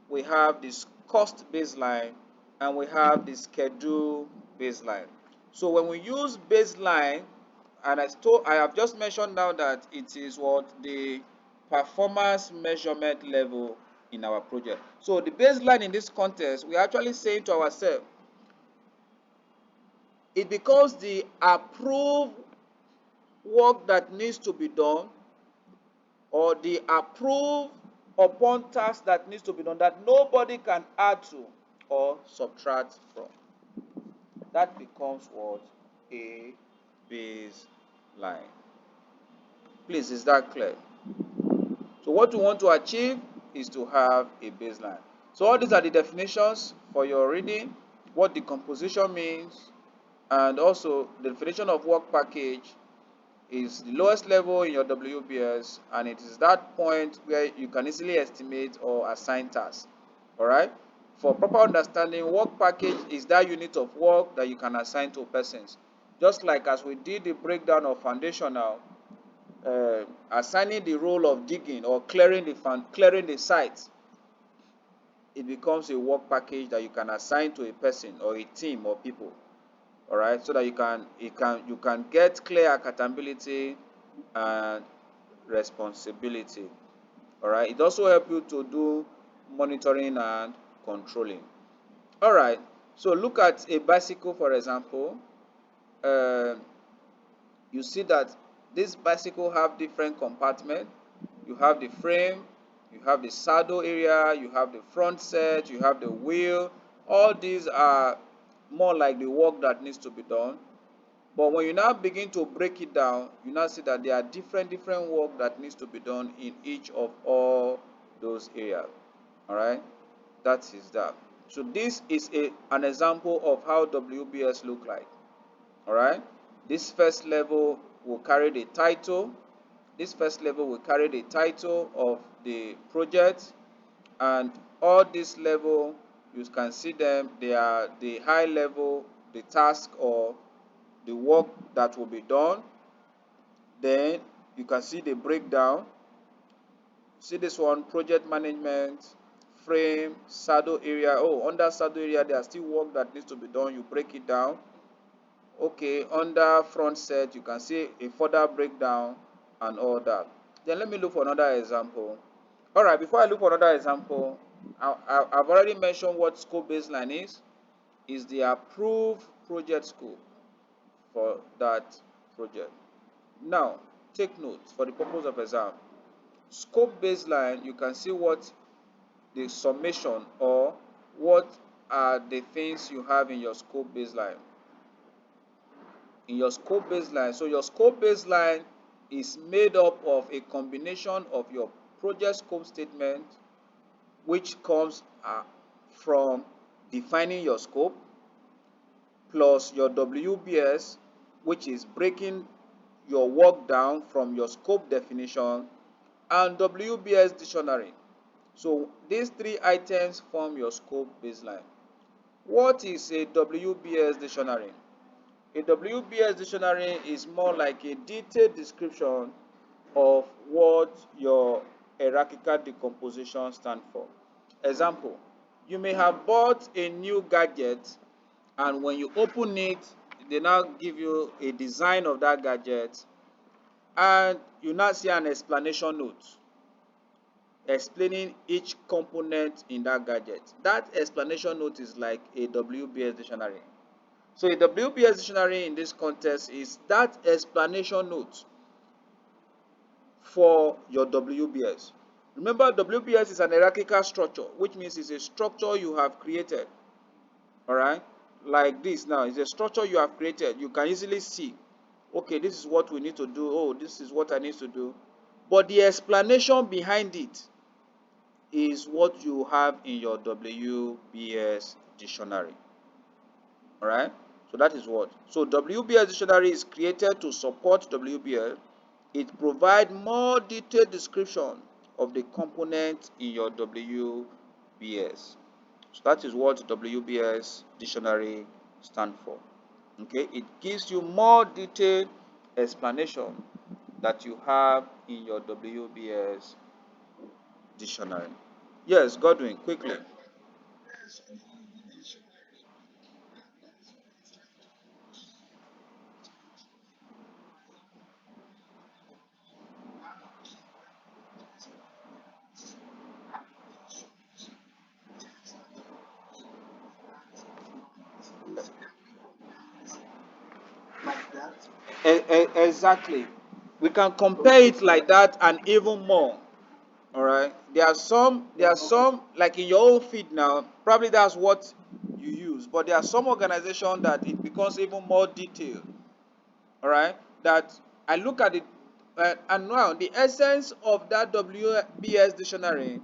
we have the cost baseline, and we have the schedule baseline. So when we use baseline, and I have just mentioned now that it is what the performance measurement level in our project. So the baseline in this context, we're actually saying to ourselves, it becomes the approved work that needs to be done or the approved upon task that needs to be done that nobody can add to or subtract from. That becomes what? A baseline. Please, is that clear? So what you want to achieve is to have a baseline. So all these are the definitions for your reading, what decomposition means, and also the definition of work package is the lowest level in your WBS, and it is that point where you can easily estimate or assign tasks. All right. For proper understanding, work package is that unit of work that you can assign to persons. Just like as we did the breakdown of foundational, assigning the role of digging or clearing the site, it becomes a work package that you can assign to a person or a team or people. All right, so that you can get clear accountability and responsibility. All right, it also helps you to do monitoring and controlling. All right, so look at a bicycle, for example. uh, you see that this bicycle have different compartments. You have the frame, you have the saddle area, you have the front set, you have the wheel. All these are more like the work that needs to be done. But when you now begin to break it down, you now see that there are different work that needs to be done in each of all those areas. All right, that is that. So this is an example of how WBS look like. All right, this first level will carry the title. This first level will carry the title of the project, and all this level, you can see them. They are the high level, the task or the work that will be done. Then you can see the breakdown. See this one, project management, frame, saddle area. Oh, under saddle area, there are still work that needs to be done. You break it down. Okay, under front set, you can see a further breakdown and all that. Then let me look for another example. All right, before I look for another example, I've already mentioned what scope baseline is the approved project scope for that project. Now, take note for the purpose of exam. Scope baseline, you can see what the summation or what are the things you have in your scope baseline. In your scope baseline, so your scope baseline is made up of a combination of your project scope statement, which comes from defining your scope, plus your WBS, which is breaking your work down from your scope definition, and WBS dictionary. So these three items form your scope baseline. What is a WBS dictionary? A WBS dictionary is more like a detailed description of what your hierarchical decomposition stands for. Example, you may have bought a new gadget, and when you open it, they now give you a design of that gadget, and you now see an explanation note explaining each component in that gadget. That explanation note is like a WBS dictionary. So a WBS dictionary in this context is that explanation note for your WBS. Remember, WBS is an hierarchical structure, which means it's a structure you have created. All right, like this now is a structure you have created. You can easily see, okay, this is what we need to do. Oh, this is what I need to do. But the explanation behind it is what you have in your WBS dictionary. All right, so that is what. So WBS dictionary is created to support WBS. It provides more detailed description of the components in your WBS. So that is what WBS dictionary stands for. Okay, it gives you more detailed explanation that you have in your WBS dictionary. Yes, Godwin, quickly. Exactly. We can compare it like that and even more. All right. There are some like in your own feed now. Probably that's what you use, but there are some organization that it becomes even more detailed. All right. That I look at it, and now the essence of that WBS dictionary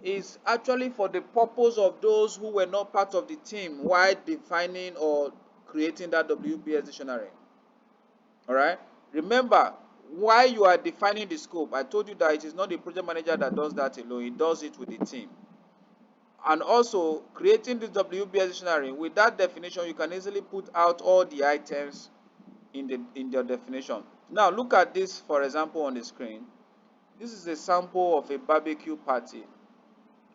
is actually for the purpose of those who were not part of the team while defining or creating that WBS dictionary. All right. Remember, while you are defining the scope, I told you that it is not the project manager that does that alone, he does it with the team. And also, creating the WBS dictionary, with that definition, you can easily put out all the items in the definition. Now, look at this, for example, on the screen. This is a sample of a barbecue party.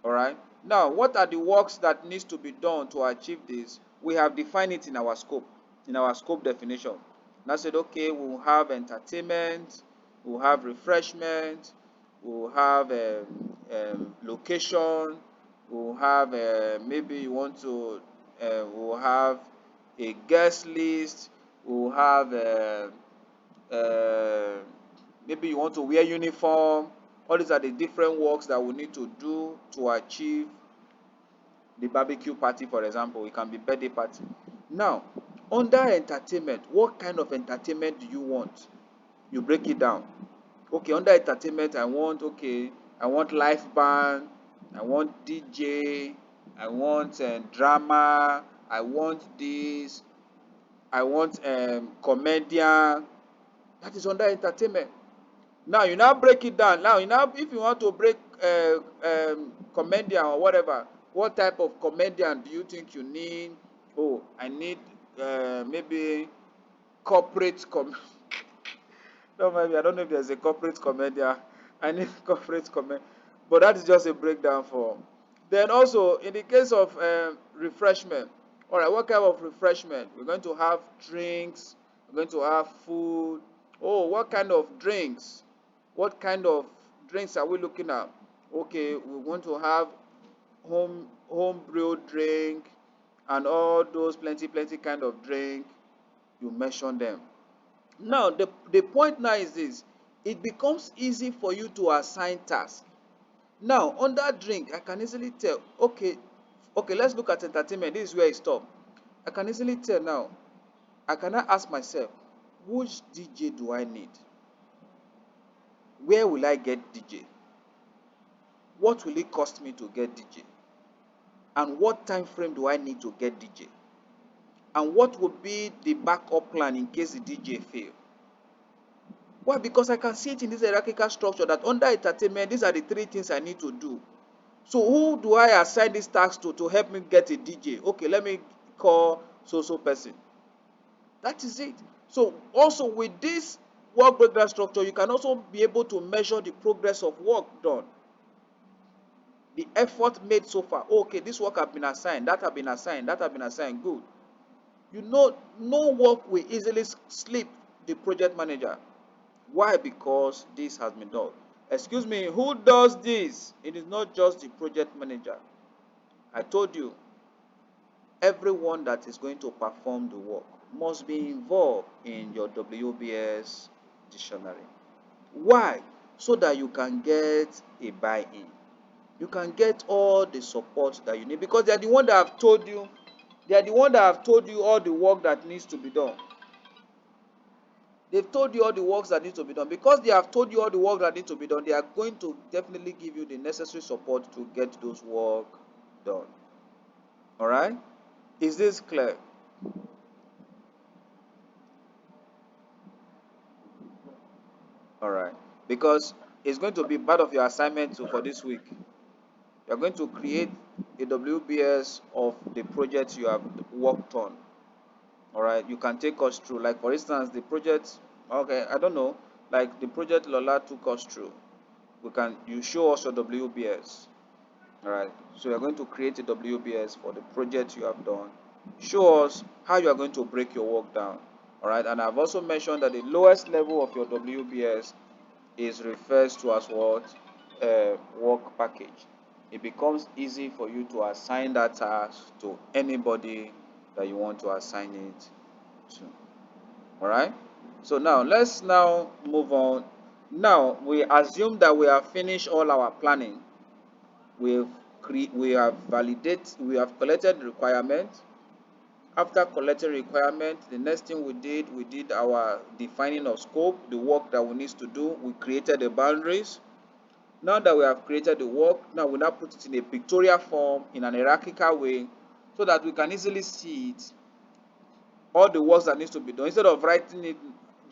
All right. Now, what are the works that needs to be done to achieve this? We have defined it in our scope definition. And I said, okay, we'll have entertainment, we'll have refreshment, we'll have location, we'll have maybe you want to, we'll have a guest list, we'll have uh, maybe you want to wear uniform. All these are the different works that we need to do to achieve the barbecue party, for example. It can be birthday party. Now, under entertainment, what kind of entertainment do you want? You break it down. Okay, under entertainment, I want live band, I want DJ, I want drama, I want this, I want comedian. That is under entertainment. Now you now break it down. Now you now if you want to break comedian or whatever, what type of comedian do you think you need? Oh, I need maybe corporate no, maybe I don't know if there's a corporate comedian. I need corporate comedian, but that is just a breakdown for. Then also in the case of refreshment, all right, what kind of refreshment? We're going to have drinks. We're going to have food. Oh, what kind of drinks? What kind of drinks are we looking at? Okay, we want to have home brewed drink and all those plenty kind of drink. You mention them. Now the point now is this: it becomes easy for you to assign tasks. Now under drink, I can easily tell. Okay, let's look at entertainment. This is where it stop. I can easily tell now. I cannot ask myself, which DJ do I need? Where will I get DJ? What will it cost me to get DJ? And what time frame do I need to get DJ? And what would be the backup plan in case the DJ fail? Why? Because I can see it in this hierarchical structure that under entertainment, these are the three things I need to do. So who do I assign this task to help me get a DJ? Okay, let me call so person. That is it. So also with this work breakdown structure, you can also be able to measure the progress of work done, the effort made so far. Okay, this work have been assigned, that have been assigned, that have been assigned. Good. You know, no work will easily slip the project manager. Why? Because this has been done. Excuse me, who does this? It is not just the project manager. I told you, everyone that is going to perform the work must be involved in your WBS dictionary. Why? So that you can get a buy-in. You can get all the support that you need because they are the one that have told you, all the work that needs to be done. They've told you all the works that need to be done. Because they have told you all the work that need to be done, they are going to definitely give you the necessary support to get those work done. All right? Is this clear? All right. Because it's going to be part of your assignment for this week. You're going to create a WBS of the projects you have worked on. All right. You can take us through. Like for instance, the project. Okay, I don't know. Like the project Lola took us through. You show us your WBS. All right. So you're going to create a WBS for the project you have done. Show us how you are going to break your work down. All right. And I've also mentioned that the lowest level of your WBS is refers to as what? Work package. It becomes easy for you to assign that task to anybody that you want to assign it to. All right. So now let's now move on Now we assume that we have finished all our planning. We have we have collected the requirement. After collecting requirement, the next thing we did our defining of scope, the work that we need to do. We created the boundaries. Now that we have created the work, now we now put it in a pictorial form in an hierarchical way so that we can easily see it, all the works that needs to be done. Instead of writing it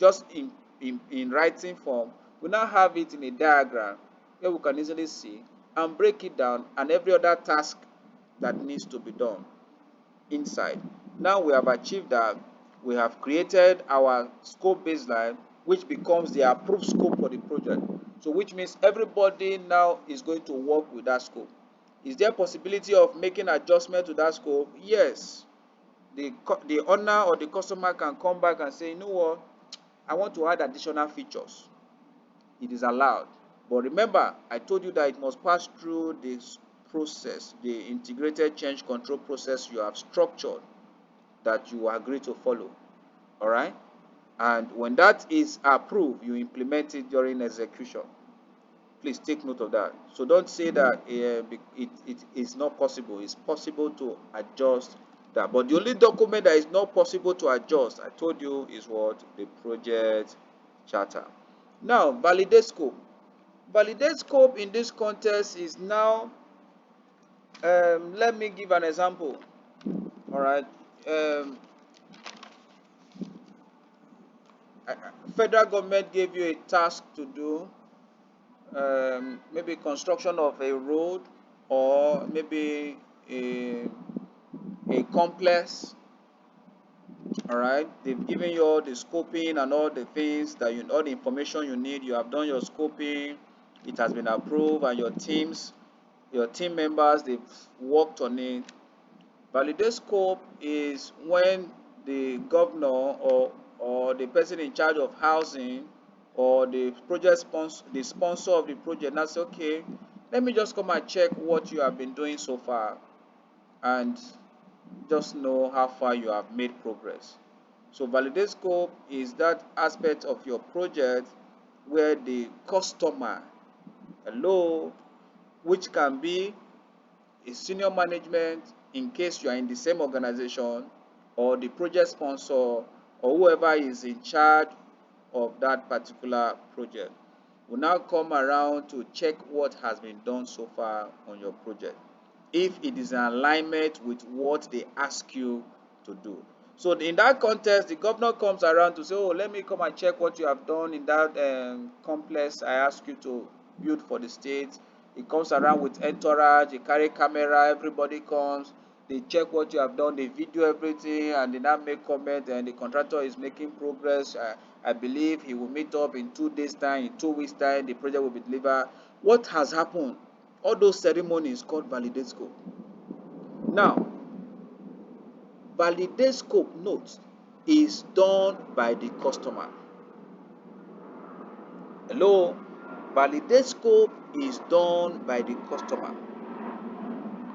just in writing form, we now have it in a diagram where we can easily see and break it down and every other task that needs to be done inside. Now we have achieved that. We have created our scope baseline, which becomes the approved scope for the project. So which means everybody now is going to work with that scope. Is there possibility of making adjustment to that scope? Yes. The owner or the customer can come back and say, you know what, I want to add additional features. It is allowed. But remember, I told you that it must pass through this process, the integrated change control process you have structured that you agree to follow. All right? And when that is approved, you implement it during execution. Please take note of that. So don't say that it is not possible. It's possible to adjust that. But the only document that is not possible to adjust, I told you, is what? The project charter. Now, validate scope. Validate scope in this context is now, let me give an example. All right. Um, Federal government gave you a task to do, maybe construction of a road or maybe a complex. All right, they've given you all the scoping and all the things that you, all the information you need. You have done your scoping, it has been approved, and your team members, they've worked on it. Validate scope is when the governor or the person in charge of housing or the project sponsor, the sponsor of the project, now say, okay, let me just come and check what you have been doing so far and just know how far you have made progress. So validate scope is that aspect of your project where the customer, hello, which can be a senior management in case you are in the same organization, or the project sponsor, or whoever is in charge of that particular project will now come around to check what has been done so far on your project, if it is in alignment with what they ask you to do. So in that context, the governor comes around to say, oh, let me come and check what you have done in that complex I ask you to build for the state. He comes around with entourage, he carry camera, everybody comes, they check what you have done, they video everything, and they now make comment, and the contractor is making progress. I believe he will meet up in 2 days time, in 2 weeks time, the project will be delivered. What has happened? All those ceremonies called validate scope. Now, validate scope, note, is done by the customer. Hello? Validate scope is done by the customer.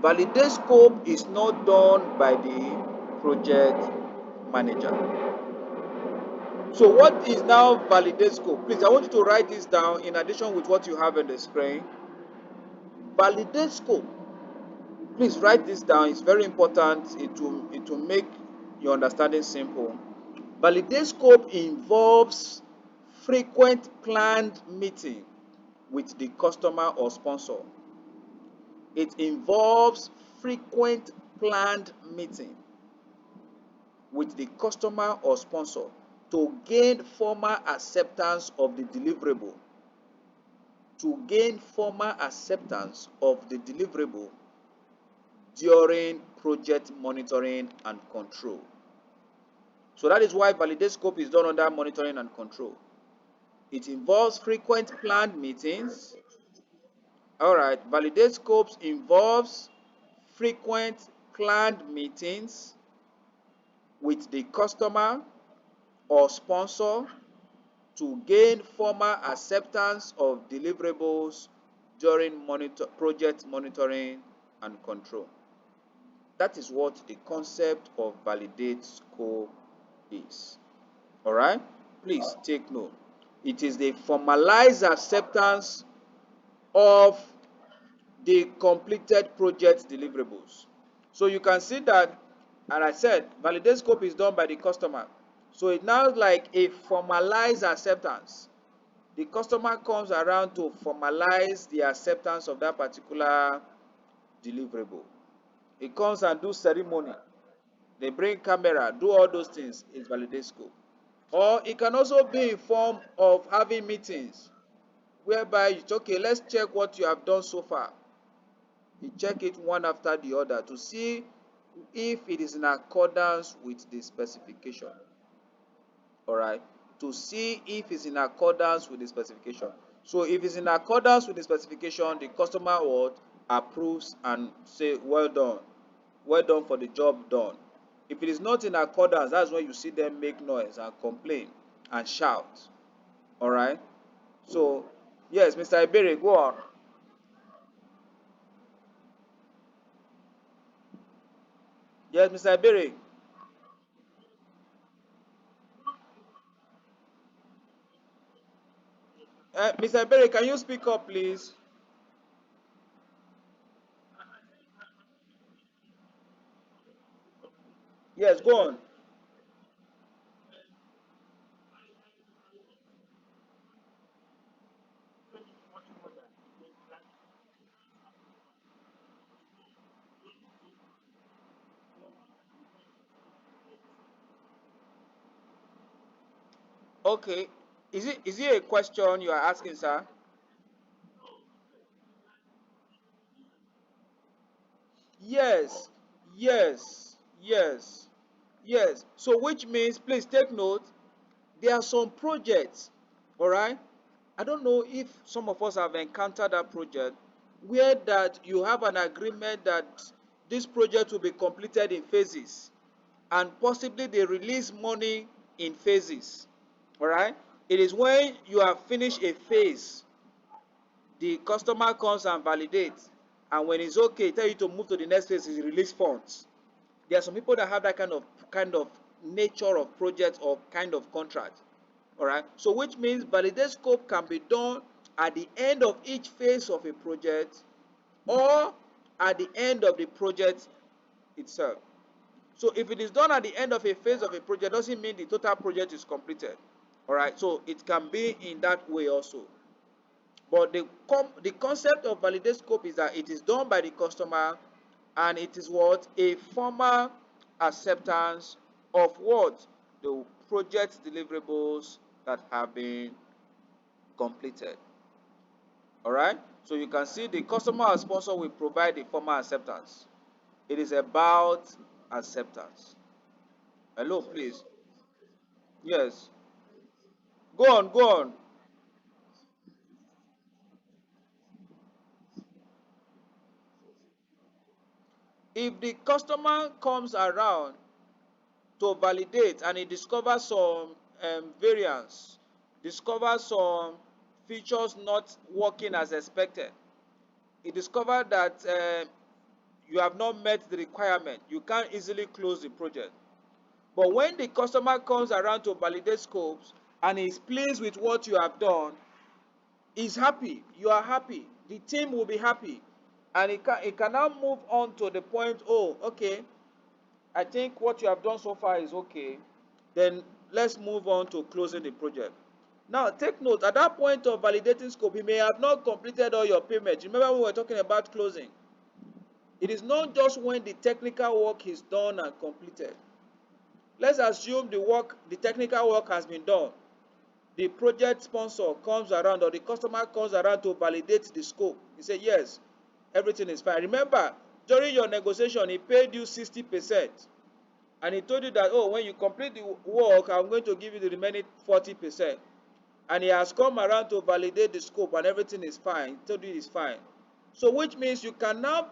Validate scope is not done by the project manager. So what is now validate scope? Please, I want you to write this down in addition with what you have on the screen. Validate scope. Please write this down. It's very important. It will make your understanding simple. Validate scope involves frequent planned meeting with the customer or sponsor. It involves frequent planned meeting with the customer or sponsor to gain formal acceptance of the deliverable. To gain formal acceptance of the deliverable during project monitoring and control. So that is why validate scope is done under monitoring and control. It involves frequent planned meetings. All right, validate scopes involves frequent planned meetings with the customer or sponsor to gain formal acceptance of deliverables during project monitoring and control. That is what the concept of validate scope is. All right, please take note. It is the formalized acceptance of the completed project deliverables. So you can see that, and I said, validate scope is done by the customer. So it's now like a formalized acceptance. The customer comes around to formalize the acceptance of that particular deliverable. It comes and do ceremony. They bring camera, do all those things. It's validate scope. Or it can also be in form of having meetings whereby it's okay, let's check what you have done so far. You check it one after the other to see if it is in accordance with the specification. All right, to see if it's in accordance with the specification. So if it's in accordance with the specification, the customer would approves and say well done for the job done. If it is not in accordance, that's when you see them make noise and complain and shout. All right. So yes, Mr. Ibere, go on. Yes, Mr. Ibere. Mr. Ibere, can you speak up, please? Yes, go on. Okay. Is it a question you are asking, sir? Yes, yes, yes, yes. So which means, please take note, there are some projects, all right? I don't know if some of us have encountered that project where that you have an agreement that this project will be completed in phases and possibly they release money in phases, all right? It is when you have finished a phase, the customer comes and validates, and when it's okay, tell you to move to the next phase, is release funds. There are some people that have that kind of nature of project or kind of contract. All right. So which means validate scope can be done at the end of each phase of a project or at the end of the project itself. So if it is done at the end of a phase of a project, doesn't mean the total project is completed. All right. So it can be in that way also. But the concept of validate scope is that it is done by the customer and it is what? A formal acceptance of what? The project deliverables that have been completed. All right? So you can see the customer or sponsor will provide the formal acceptance. It is about acceptance. Hello, please. Yes. Go on, go on. If the customer comes around to validate and it discovers some variance, discovers some features not working as expected, it discovered that you have not met the requirement, you can't easily close the project. But when the customer comes around to validate scopes and is pleased with what you have done, is happy, you are happy, the team will be happy, and it can now move on to the point, oh, okay, I think what you have done so far is okay. Then let's move on to closing the project. Now, take note, at that point of validating scope, you may have not completed all your payments. Remember we were talking about closing. It is not just when the technical work is done and completed. Let's assume the technical work has been done. The project sponsor comes around or the customer comes around to validate the scope. He said, yes, everything is fine. Remember, during your negotiation, he paid you 60%. And he told you that, oh, when you complete the work, I'm going to give you the remaining 40%. And he has come around to validate the scope and everything is fine. He told you it's fine. So which means you can now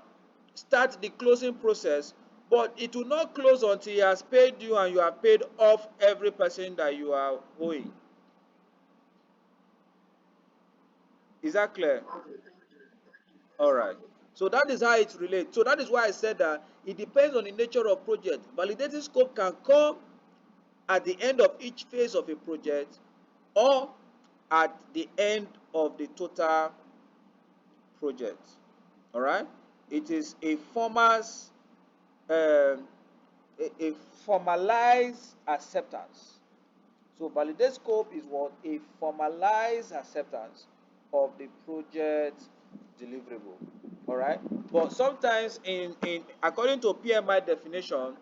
start the closing process, but it will not close until he has paid you and you have paid off every person that you are owing. Is that clear? All right. So that is how it relates. So that is why I said that it depends on the nature of project. Validating scope can come at the end of each phase of a project or at the end of the total project. All right, it is a former's um, a formalized acceptance. So validate scope is what? A formalized acceptance of the project deliverable. All right. But sometimes in according to PMI definition,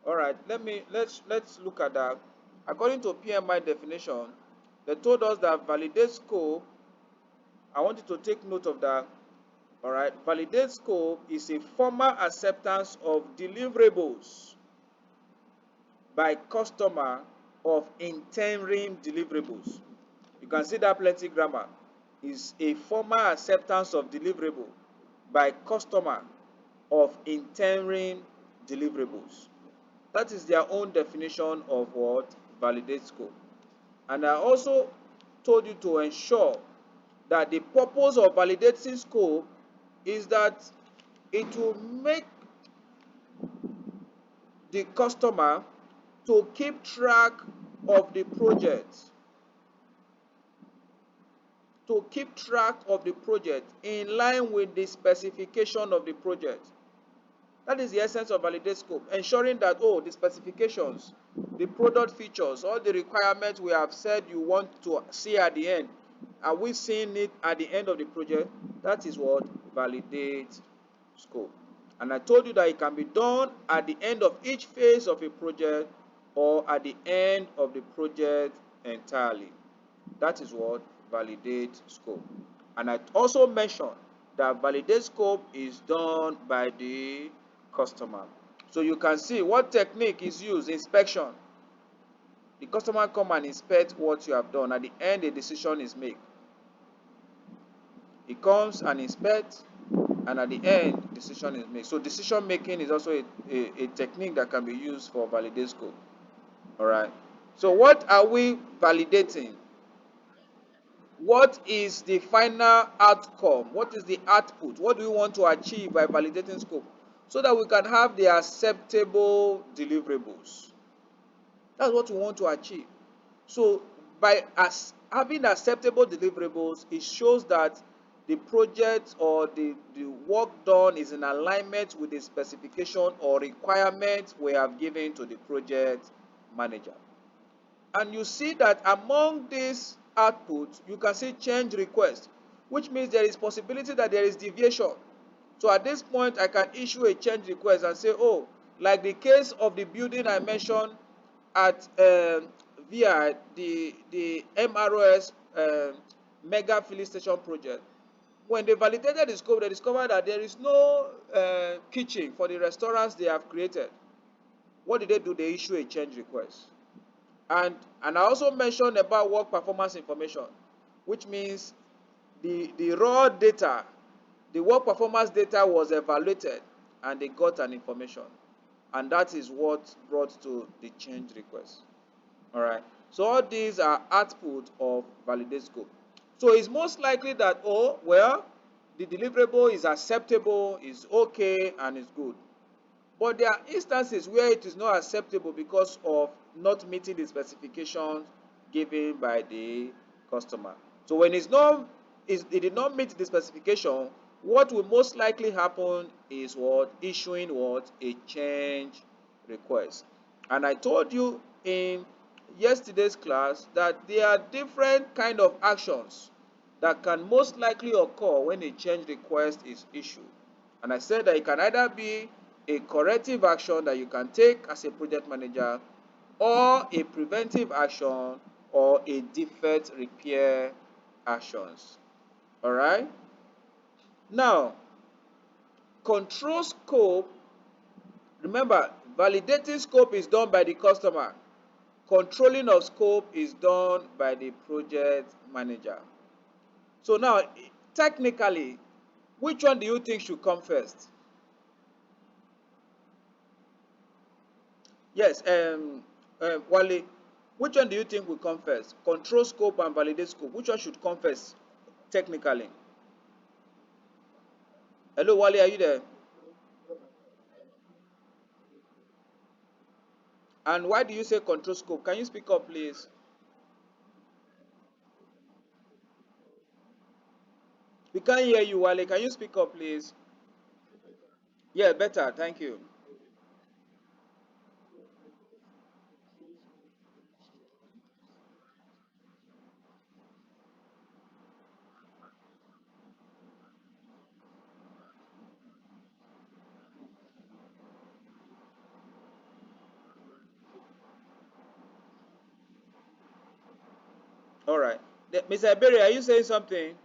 all right, let's look at that. According to PMI definition, they told us that validate scope, I want you to take note of that. All right. Validate scope is a formal acceptance of deliverables by customer of interim deliverables. You can see that plenty grammar. Is a formal acceptance of deliverable by customer of interim deliverables. That is their own definition of what validate scope. And I also told you to ensure that the purpose of validating scope is that it will make the customer to keep track of the project, in line with the specification of the project. That is the essence of validate scope, ensuring that, oh, the specifications, the product features, all the requirements we have said you want to see at the end, are we seeing it at the end of the project? That is what validate scope. And I told you that it can be done at the end of each phase of a project or at the end of the project entirely. That is what validate scope. And I also mentioned that validate scope is done by the customer. So you can see what technique is used. Inspection. The customer come and inspect what you have done. At the end, a decision is made. He comes and inspects, and at the end, decision is made. So decision making is also a technique that can be used for validate scope. All right. So what are we validating? What is the final outcome? What is the output? What do we want to achieve by validating scope? So that we can have the acceptable deliverables. That's what we want to achieve. So by having acceptable deliverables, it shows that the project or the work done is in alignment with the specification or requirement we have given to the project manager. And you see that among these outputs, you can see change request, which means there is possibility that there is deviation. So at this point, I can issue a change request and say, oh, like the case of the building I mentioned at VI, the MROS mega filling station project. When they validated the scope, they discovered that there is no kitchen for the restaurants they have created. What did they do? They issue a change request. And I also mentioned about work performance information, which means the raw data, the work performance data was evaluated and they got an information. And that is what brought to the change request. All right. So all these are output of validate scope. So it's most likely that, oh, well, the deliverable is acceptable, is okay, and is good. But there are instances where it is not acceptable because of not meeting the specifications given by the customer. So when it did not meet the specification, what will most likely happen is what? Issuing what? A change request. And I told you in yesterday's class that there are different kind of actions that can most likely occur when a change request is issued. And I said that it can either be a corrective action that you can take as a project manager, or a preventive action, or a defect repair actions. All right. Now, control scope. Remember, validating scope is done by the customer. Controlling of scope is done by the project manager. So now, technically, which one do you think should come first? Yes, Wale, which one do you think will come first? Control scope and validate scope. Which one should come first, technically? Hello, Wale, are you there? And why do you say control scope? Can you speak up, please? We can't hear you, Wale. Can you speak up, please? Yeah, better. Thank you. All right. Mr. Berry, are you saying something?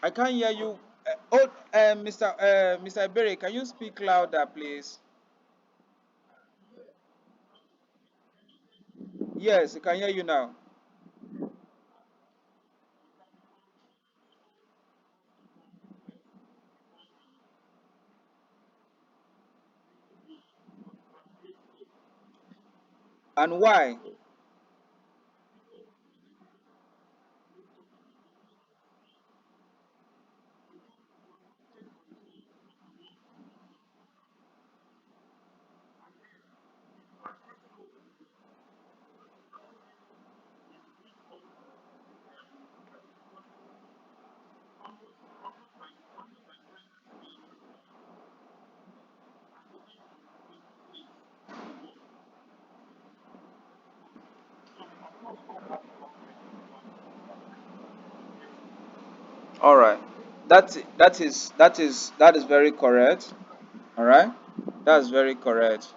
I can't hear you. Mr. Berry, can you speak louder, please? Yes, I can hear you now. And why? All right. That is very correct. All right. That's very correct.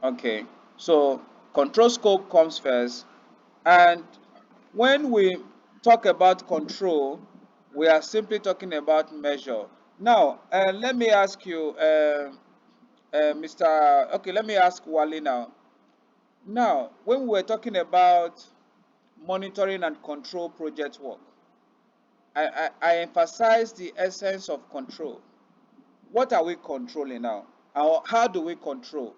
Okay. So control scope comes first, and when we talk about control, we are simply talking about measure. Now, let me ask you, Mr. Okay, let me ask Wale now. Now, when we're talking about monitoring and control project work, I emphasize the essence of control. What are we controlling now? How do we control?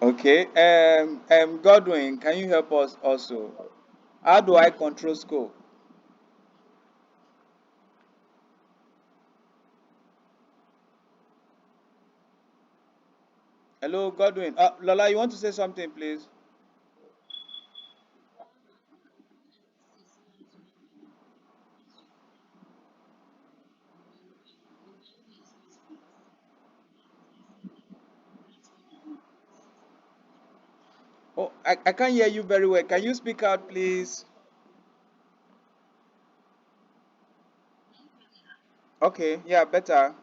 Okay. Godwin, can you help us also? How do I control scope? Hello, Godwin. Lola, you want to say something, please? Oh, I can't hear you very well. Can you speak out, please? Okay, yeah, better.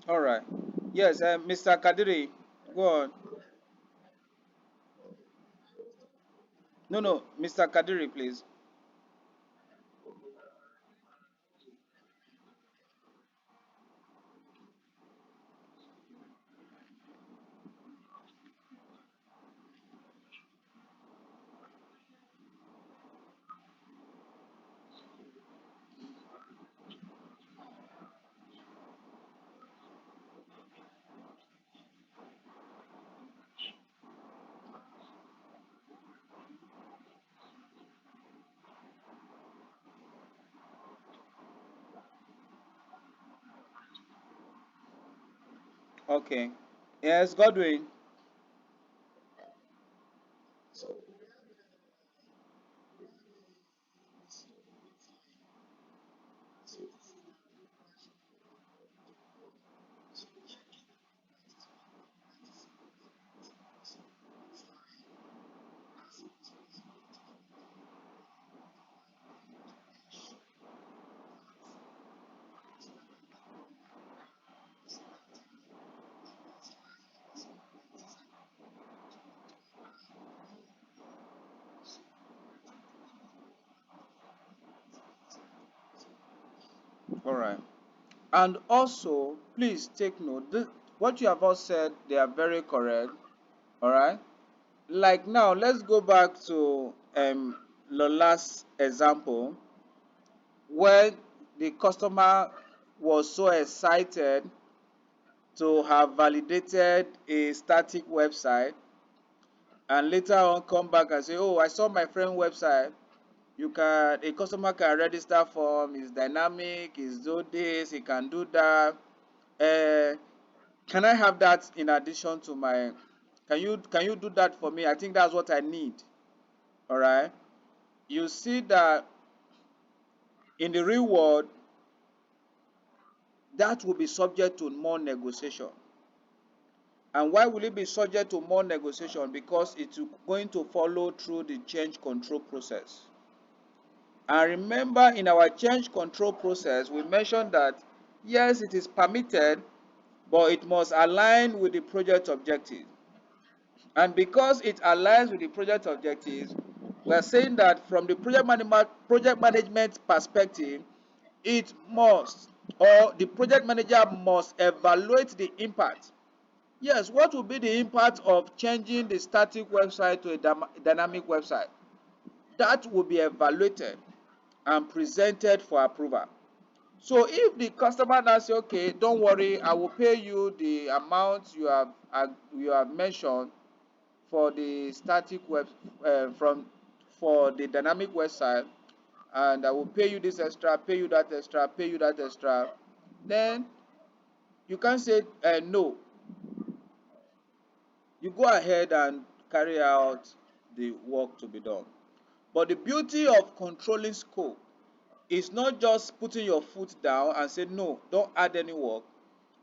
All right. Yes, Mr. Kadiri, go on. No, no, Mr. Kadiri, please. Okay. Yes, Godwin. All right. And also, please take note. What you have all said, they are very correct. All right. Like now, let's go back to the last example where the customer was so excited to have validated a static website and later on come back and say, "Oh, I saw my friend website. You can a customer can register form. It's dynamic. It's do this. He can do that. Uh, can I have that in addition to my? Can you do that for me? I think that's what I need. All right. You see that in the real world, that will be subject to more negotiation. And why will it be subject to more negotiation? Because it's going to follow through the change control process. And remember, in our change control process, we mentioned that yes, it is permitted, but it must align with the project objective. And because it aligns with the project objectives, we are saying that from the project management perspective, it must, or the project manager must evaluate the impact. Yes, what will be the impact of changing the static website to a dynamic website? That will be evaluated and presented for approval. So if the customer now say, okay, don't worry, I will pay you the amount you have mentioned for the static web from for the dynamic website, and I will pay you this extra, pay you that extra, pay you that extra, then you can't say no. You go ahead and carry out the work to be done. But the beauty of controlling scope is not just putting your foot down and say no, don't add any work.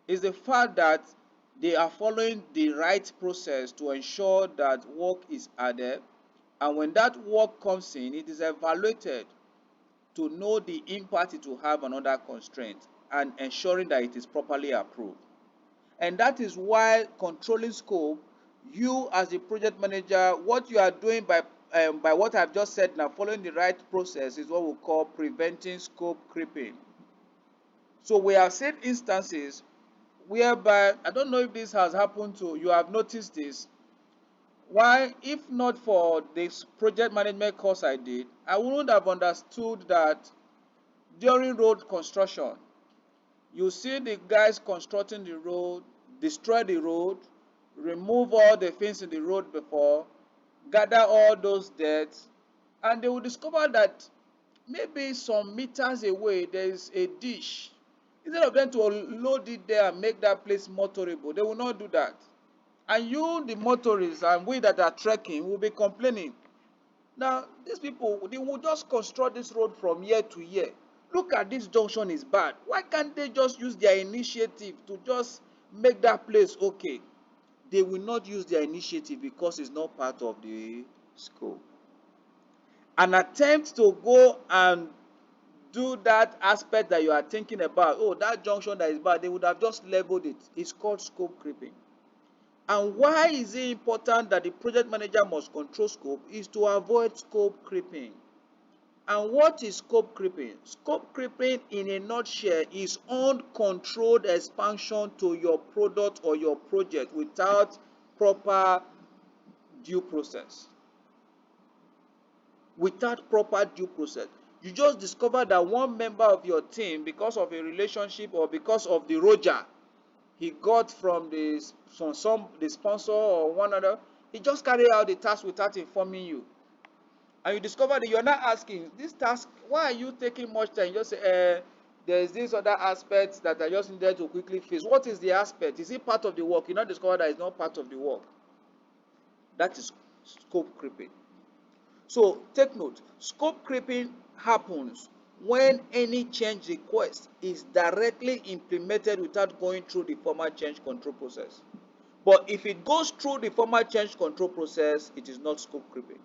It's the fact that they are following the right process to ensure that work is added, and when that work comes in, it is evaluated to know the impact it will have on other constraints and ensuring that it is properly approved. And that is why controlling scope, you as the project manager, what you are doing by what I've just said now, following the right process, is what we call preventing scope creeping. So we have seen instances whereby, I don't know if this has happened to you, have noticed this. Why, if not for this project management course I did, I wouldn't have understood that during road construction, you see the guys constructing the road, destroy the road, remove all the things in the road before, gather all those dirt, and they will discover that maybe some meters away there is a ditch. Instead of them to load it there and make that place motorable, they will not do that. And you, the motorists, and we that are trekking, will be complaining. Now, these people, they will just construct this road from year to year. Look at this junction is bad. Why can't they just use their initiative to just make that place okay? They will not use their initiative because it's not part of the scope. An attempt to go and do that aspect that you are thinking about. Oh, that junction that is bad, they would have just leveled it. It's called scope creeping. And why is it important that the project manager must control scope? Is to avoid scope creeping. And what is scope creeping? Scope creeping, in a nutshell, is uncontrolled expansion to your product or your project without proper due process. Without proper due process. You just discover that one member of your team, because of a relationship or because of the Roger he got from the sponsor or one other, he just carried out the task without informing you. And you discover that you're not asking this task, why are you taking much time? You just say, there's this other aspect that I just needed to quickly fix. What is the aspect? Is it part of the work? You now discover that it's not part of the work. That is scope creeping. So take note, scope creeping happens when any change request is directly implemented without going through the formal change control process. But if it goes through the formal change control process, it is not scope creeping.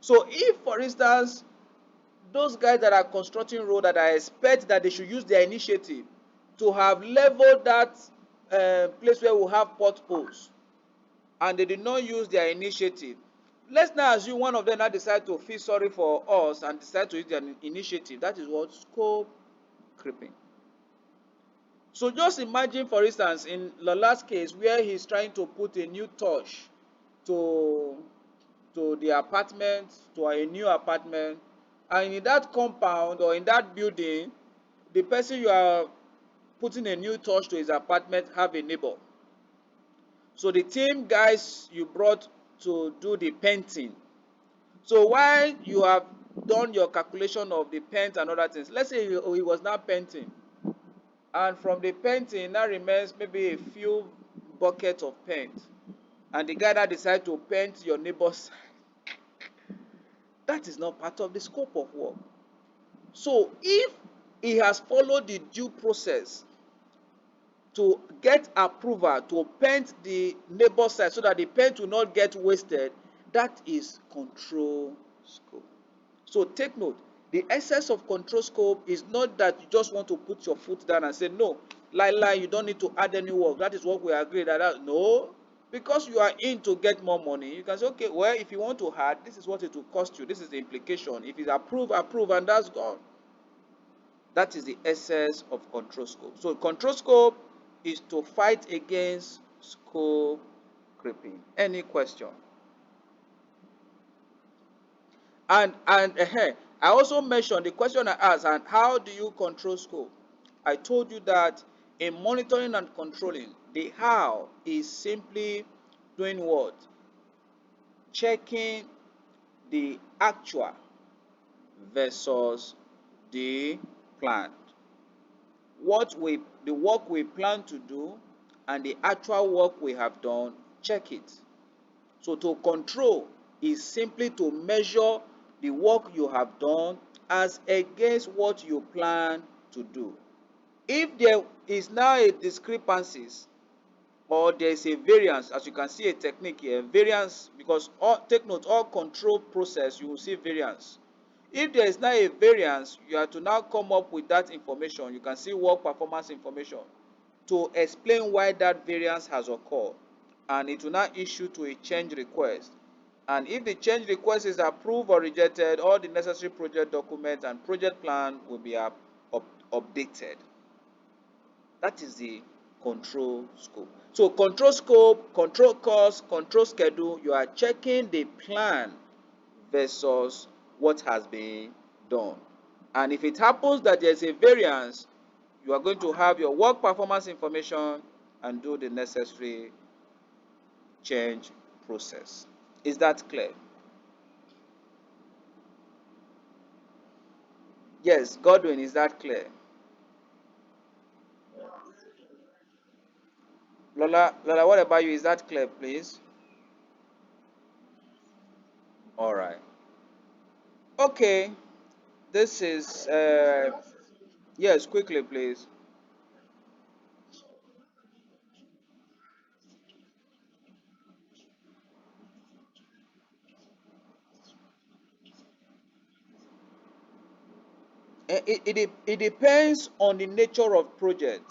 So if, for instance, those guys that are constructing road that I expect that they should use their initiative to have leveled that place where we have potholes, and they did not use their initiative. Let's now assume one of them now decide to feel sorry for us and decide to use their initiative. That is what scope creeping. So just imagine, for instance, in the last case where he's trying to put a new touch to the apartment, to a new apartment, and in that compound or in that building, the person you are putting a new touch to his apartment have a neighbor. So the team guys you brought to do the painting. So while you have done your calculation of the paint and other things, let's say he was not painting, and from the painting now remains maybe a few buckets of paint, and the guy that decided to paint your neighbor's side, that is not part of the scope of work. So if he has followed the due process to get approval to paint the neighbor side so that the paint will not get wasted, that is control scope. So take note, the essence of control scope is not that you just want to put your foot down and say, no, lie, you don't need to add any work. That is what we agreed. No, because you are in to get more money, you can say, okay, well, if you want to add, this is what it will cost you. This is the implication. If it's approve, and that's gone. That is the essence of control scope. So control scope is to fight against scope creeping. Any question? And I also mentioned the question I asked, and how do you control scope? I told you that in monitoring and controlling, the how is simply doing what? Checking the actual versus the planned. The work we plan to do and the actual work we have done, check it. So to control is simply to measure the work you have done as against what you plan to do. If there is now a discrepancies or there is a variance, as you can see a technique here, variance, because take note, all control process you will see variance. If there is now a variance, you have to now come up with that information. You can see work performance information to explain why that variance has occurred, and it will now issue to a change request. And if the change request is approved or rejected, all the necessary project documents and project plan will be updated. That is the control scope. So control scope, control cost, control schedule, you are checking the plan versus what has been done. And if it happens that there's a variance, you are going to have your work performance information and do the necessary change process. Is that clear? Yes, Godwin, is that clear? Lola, what about you? Is that clear, please? All right. Okay, this is, yes, quickly, please. it depends on the nature of project.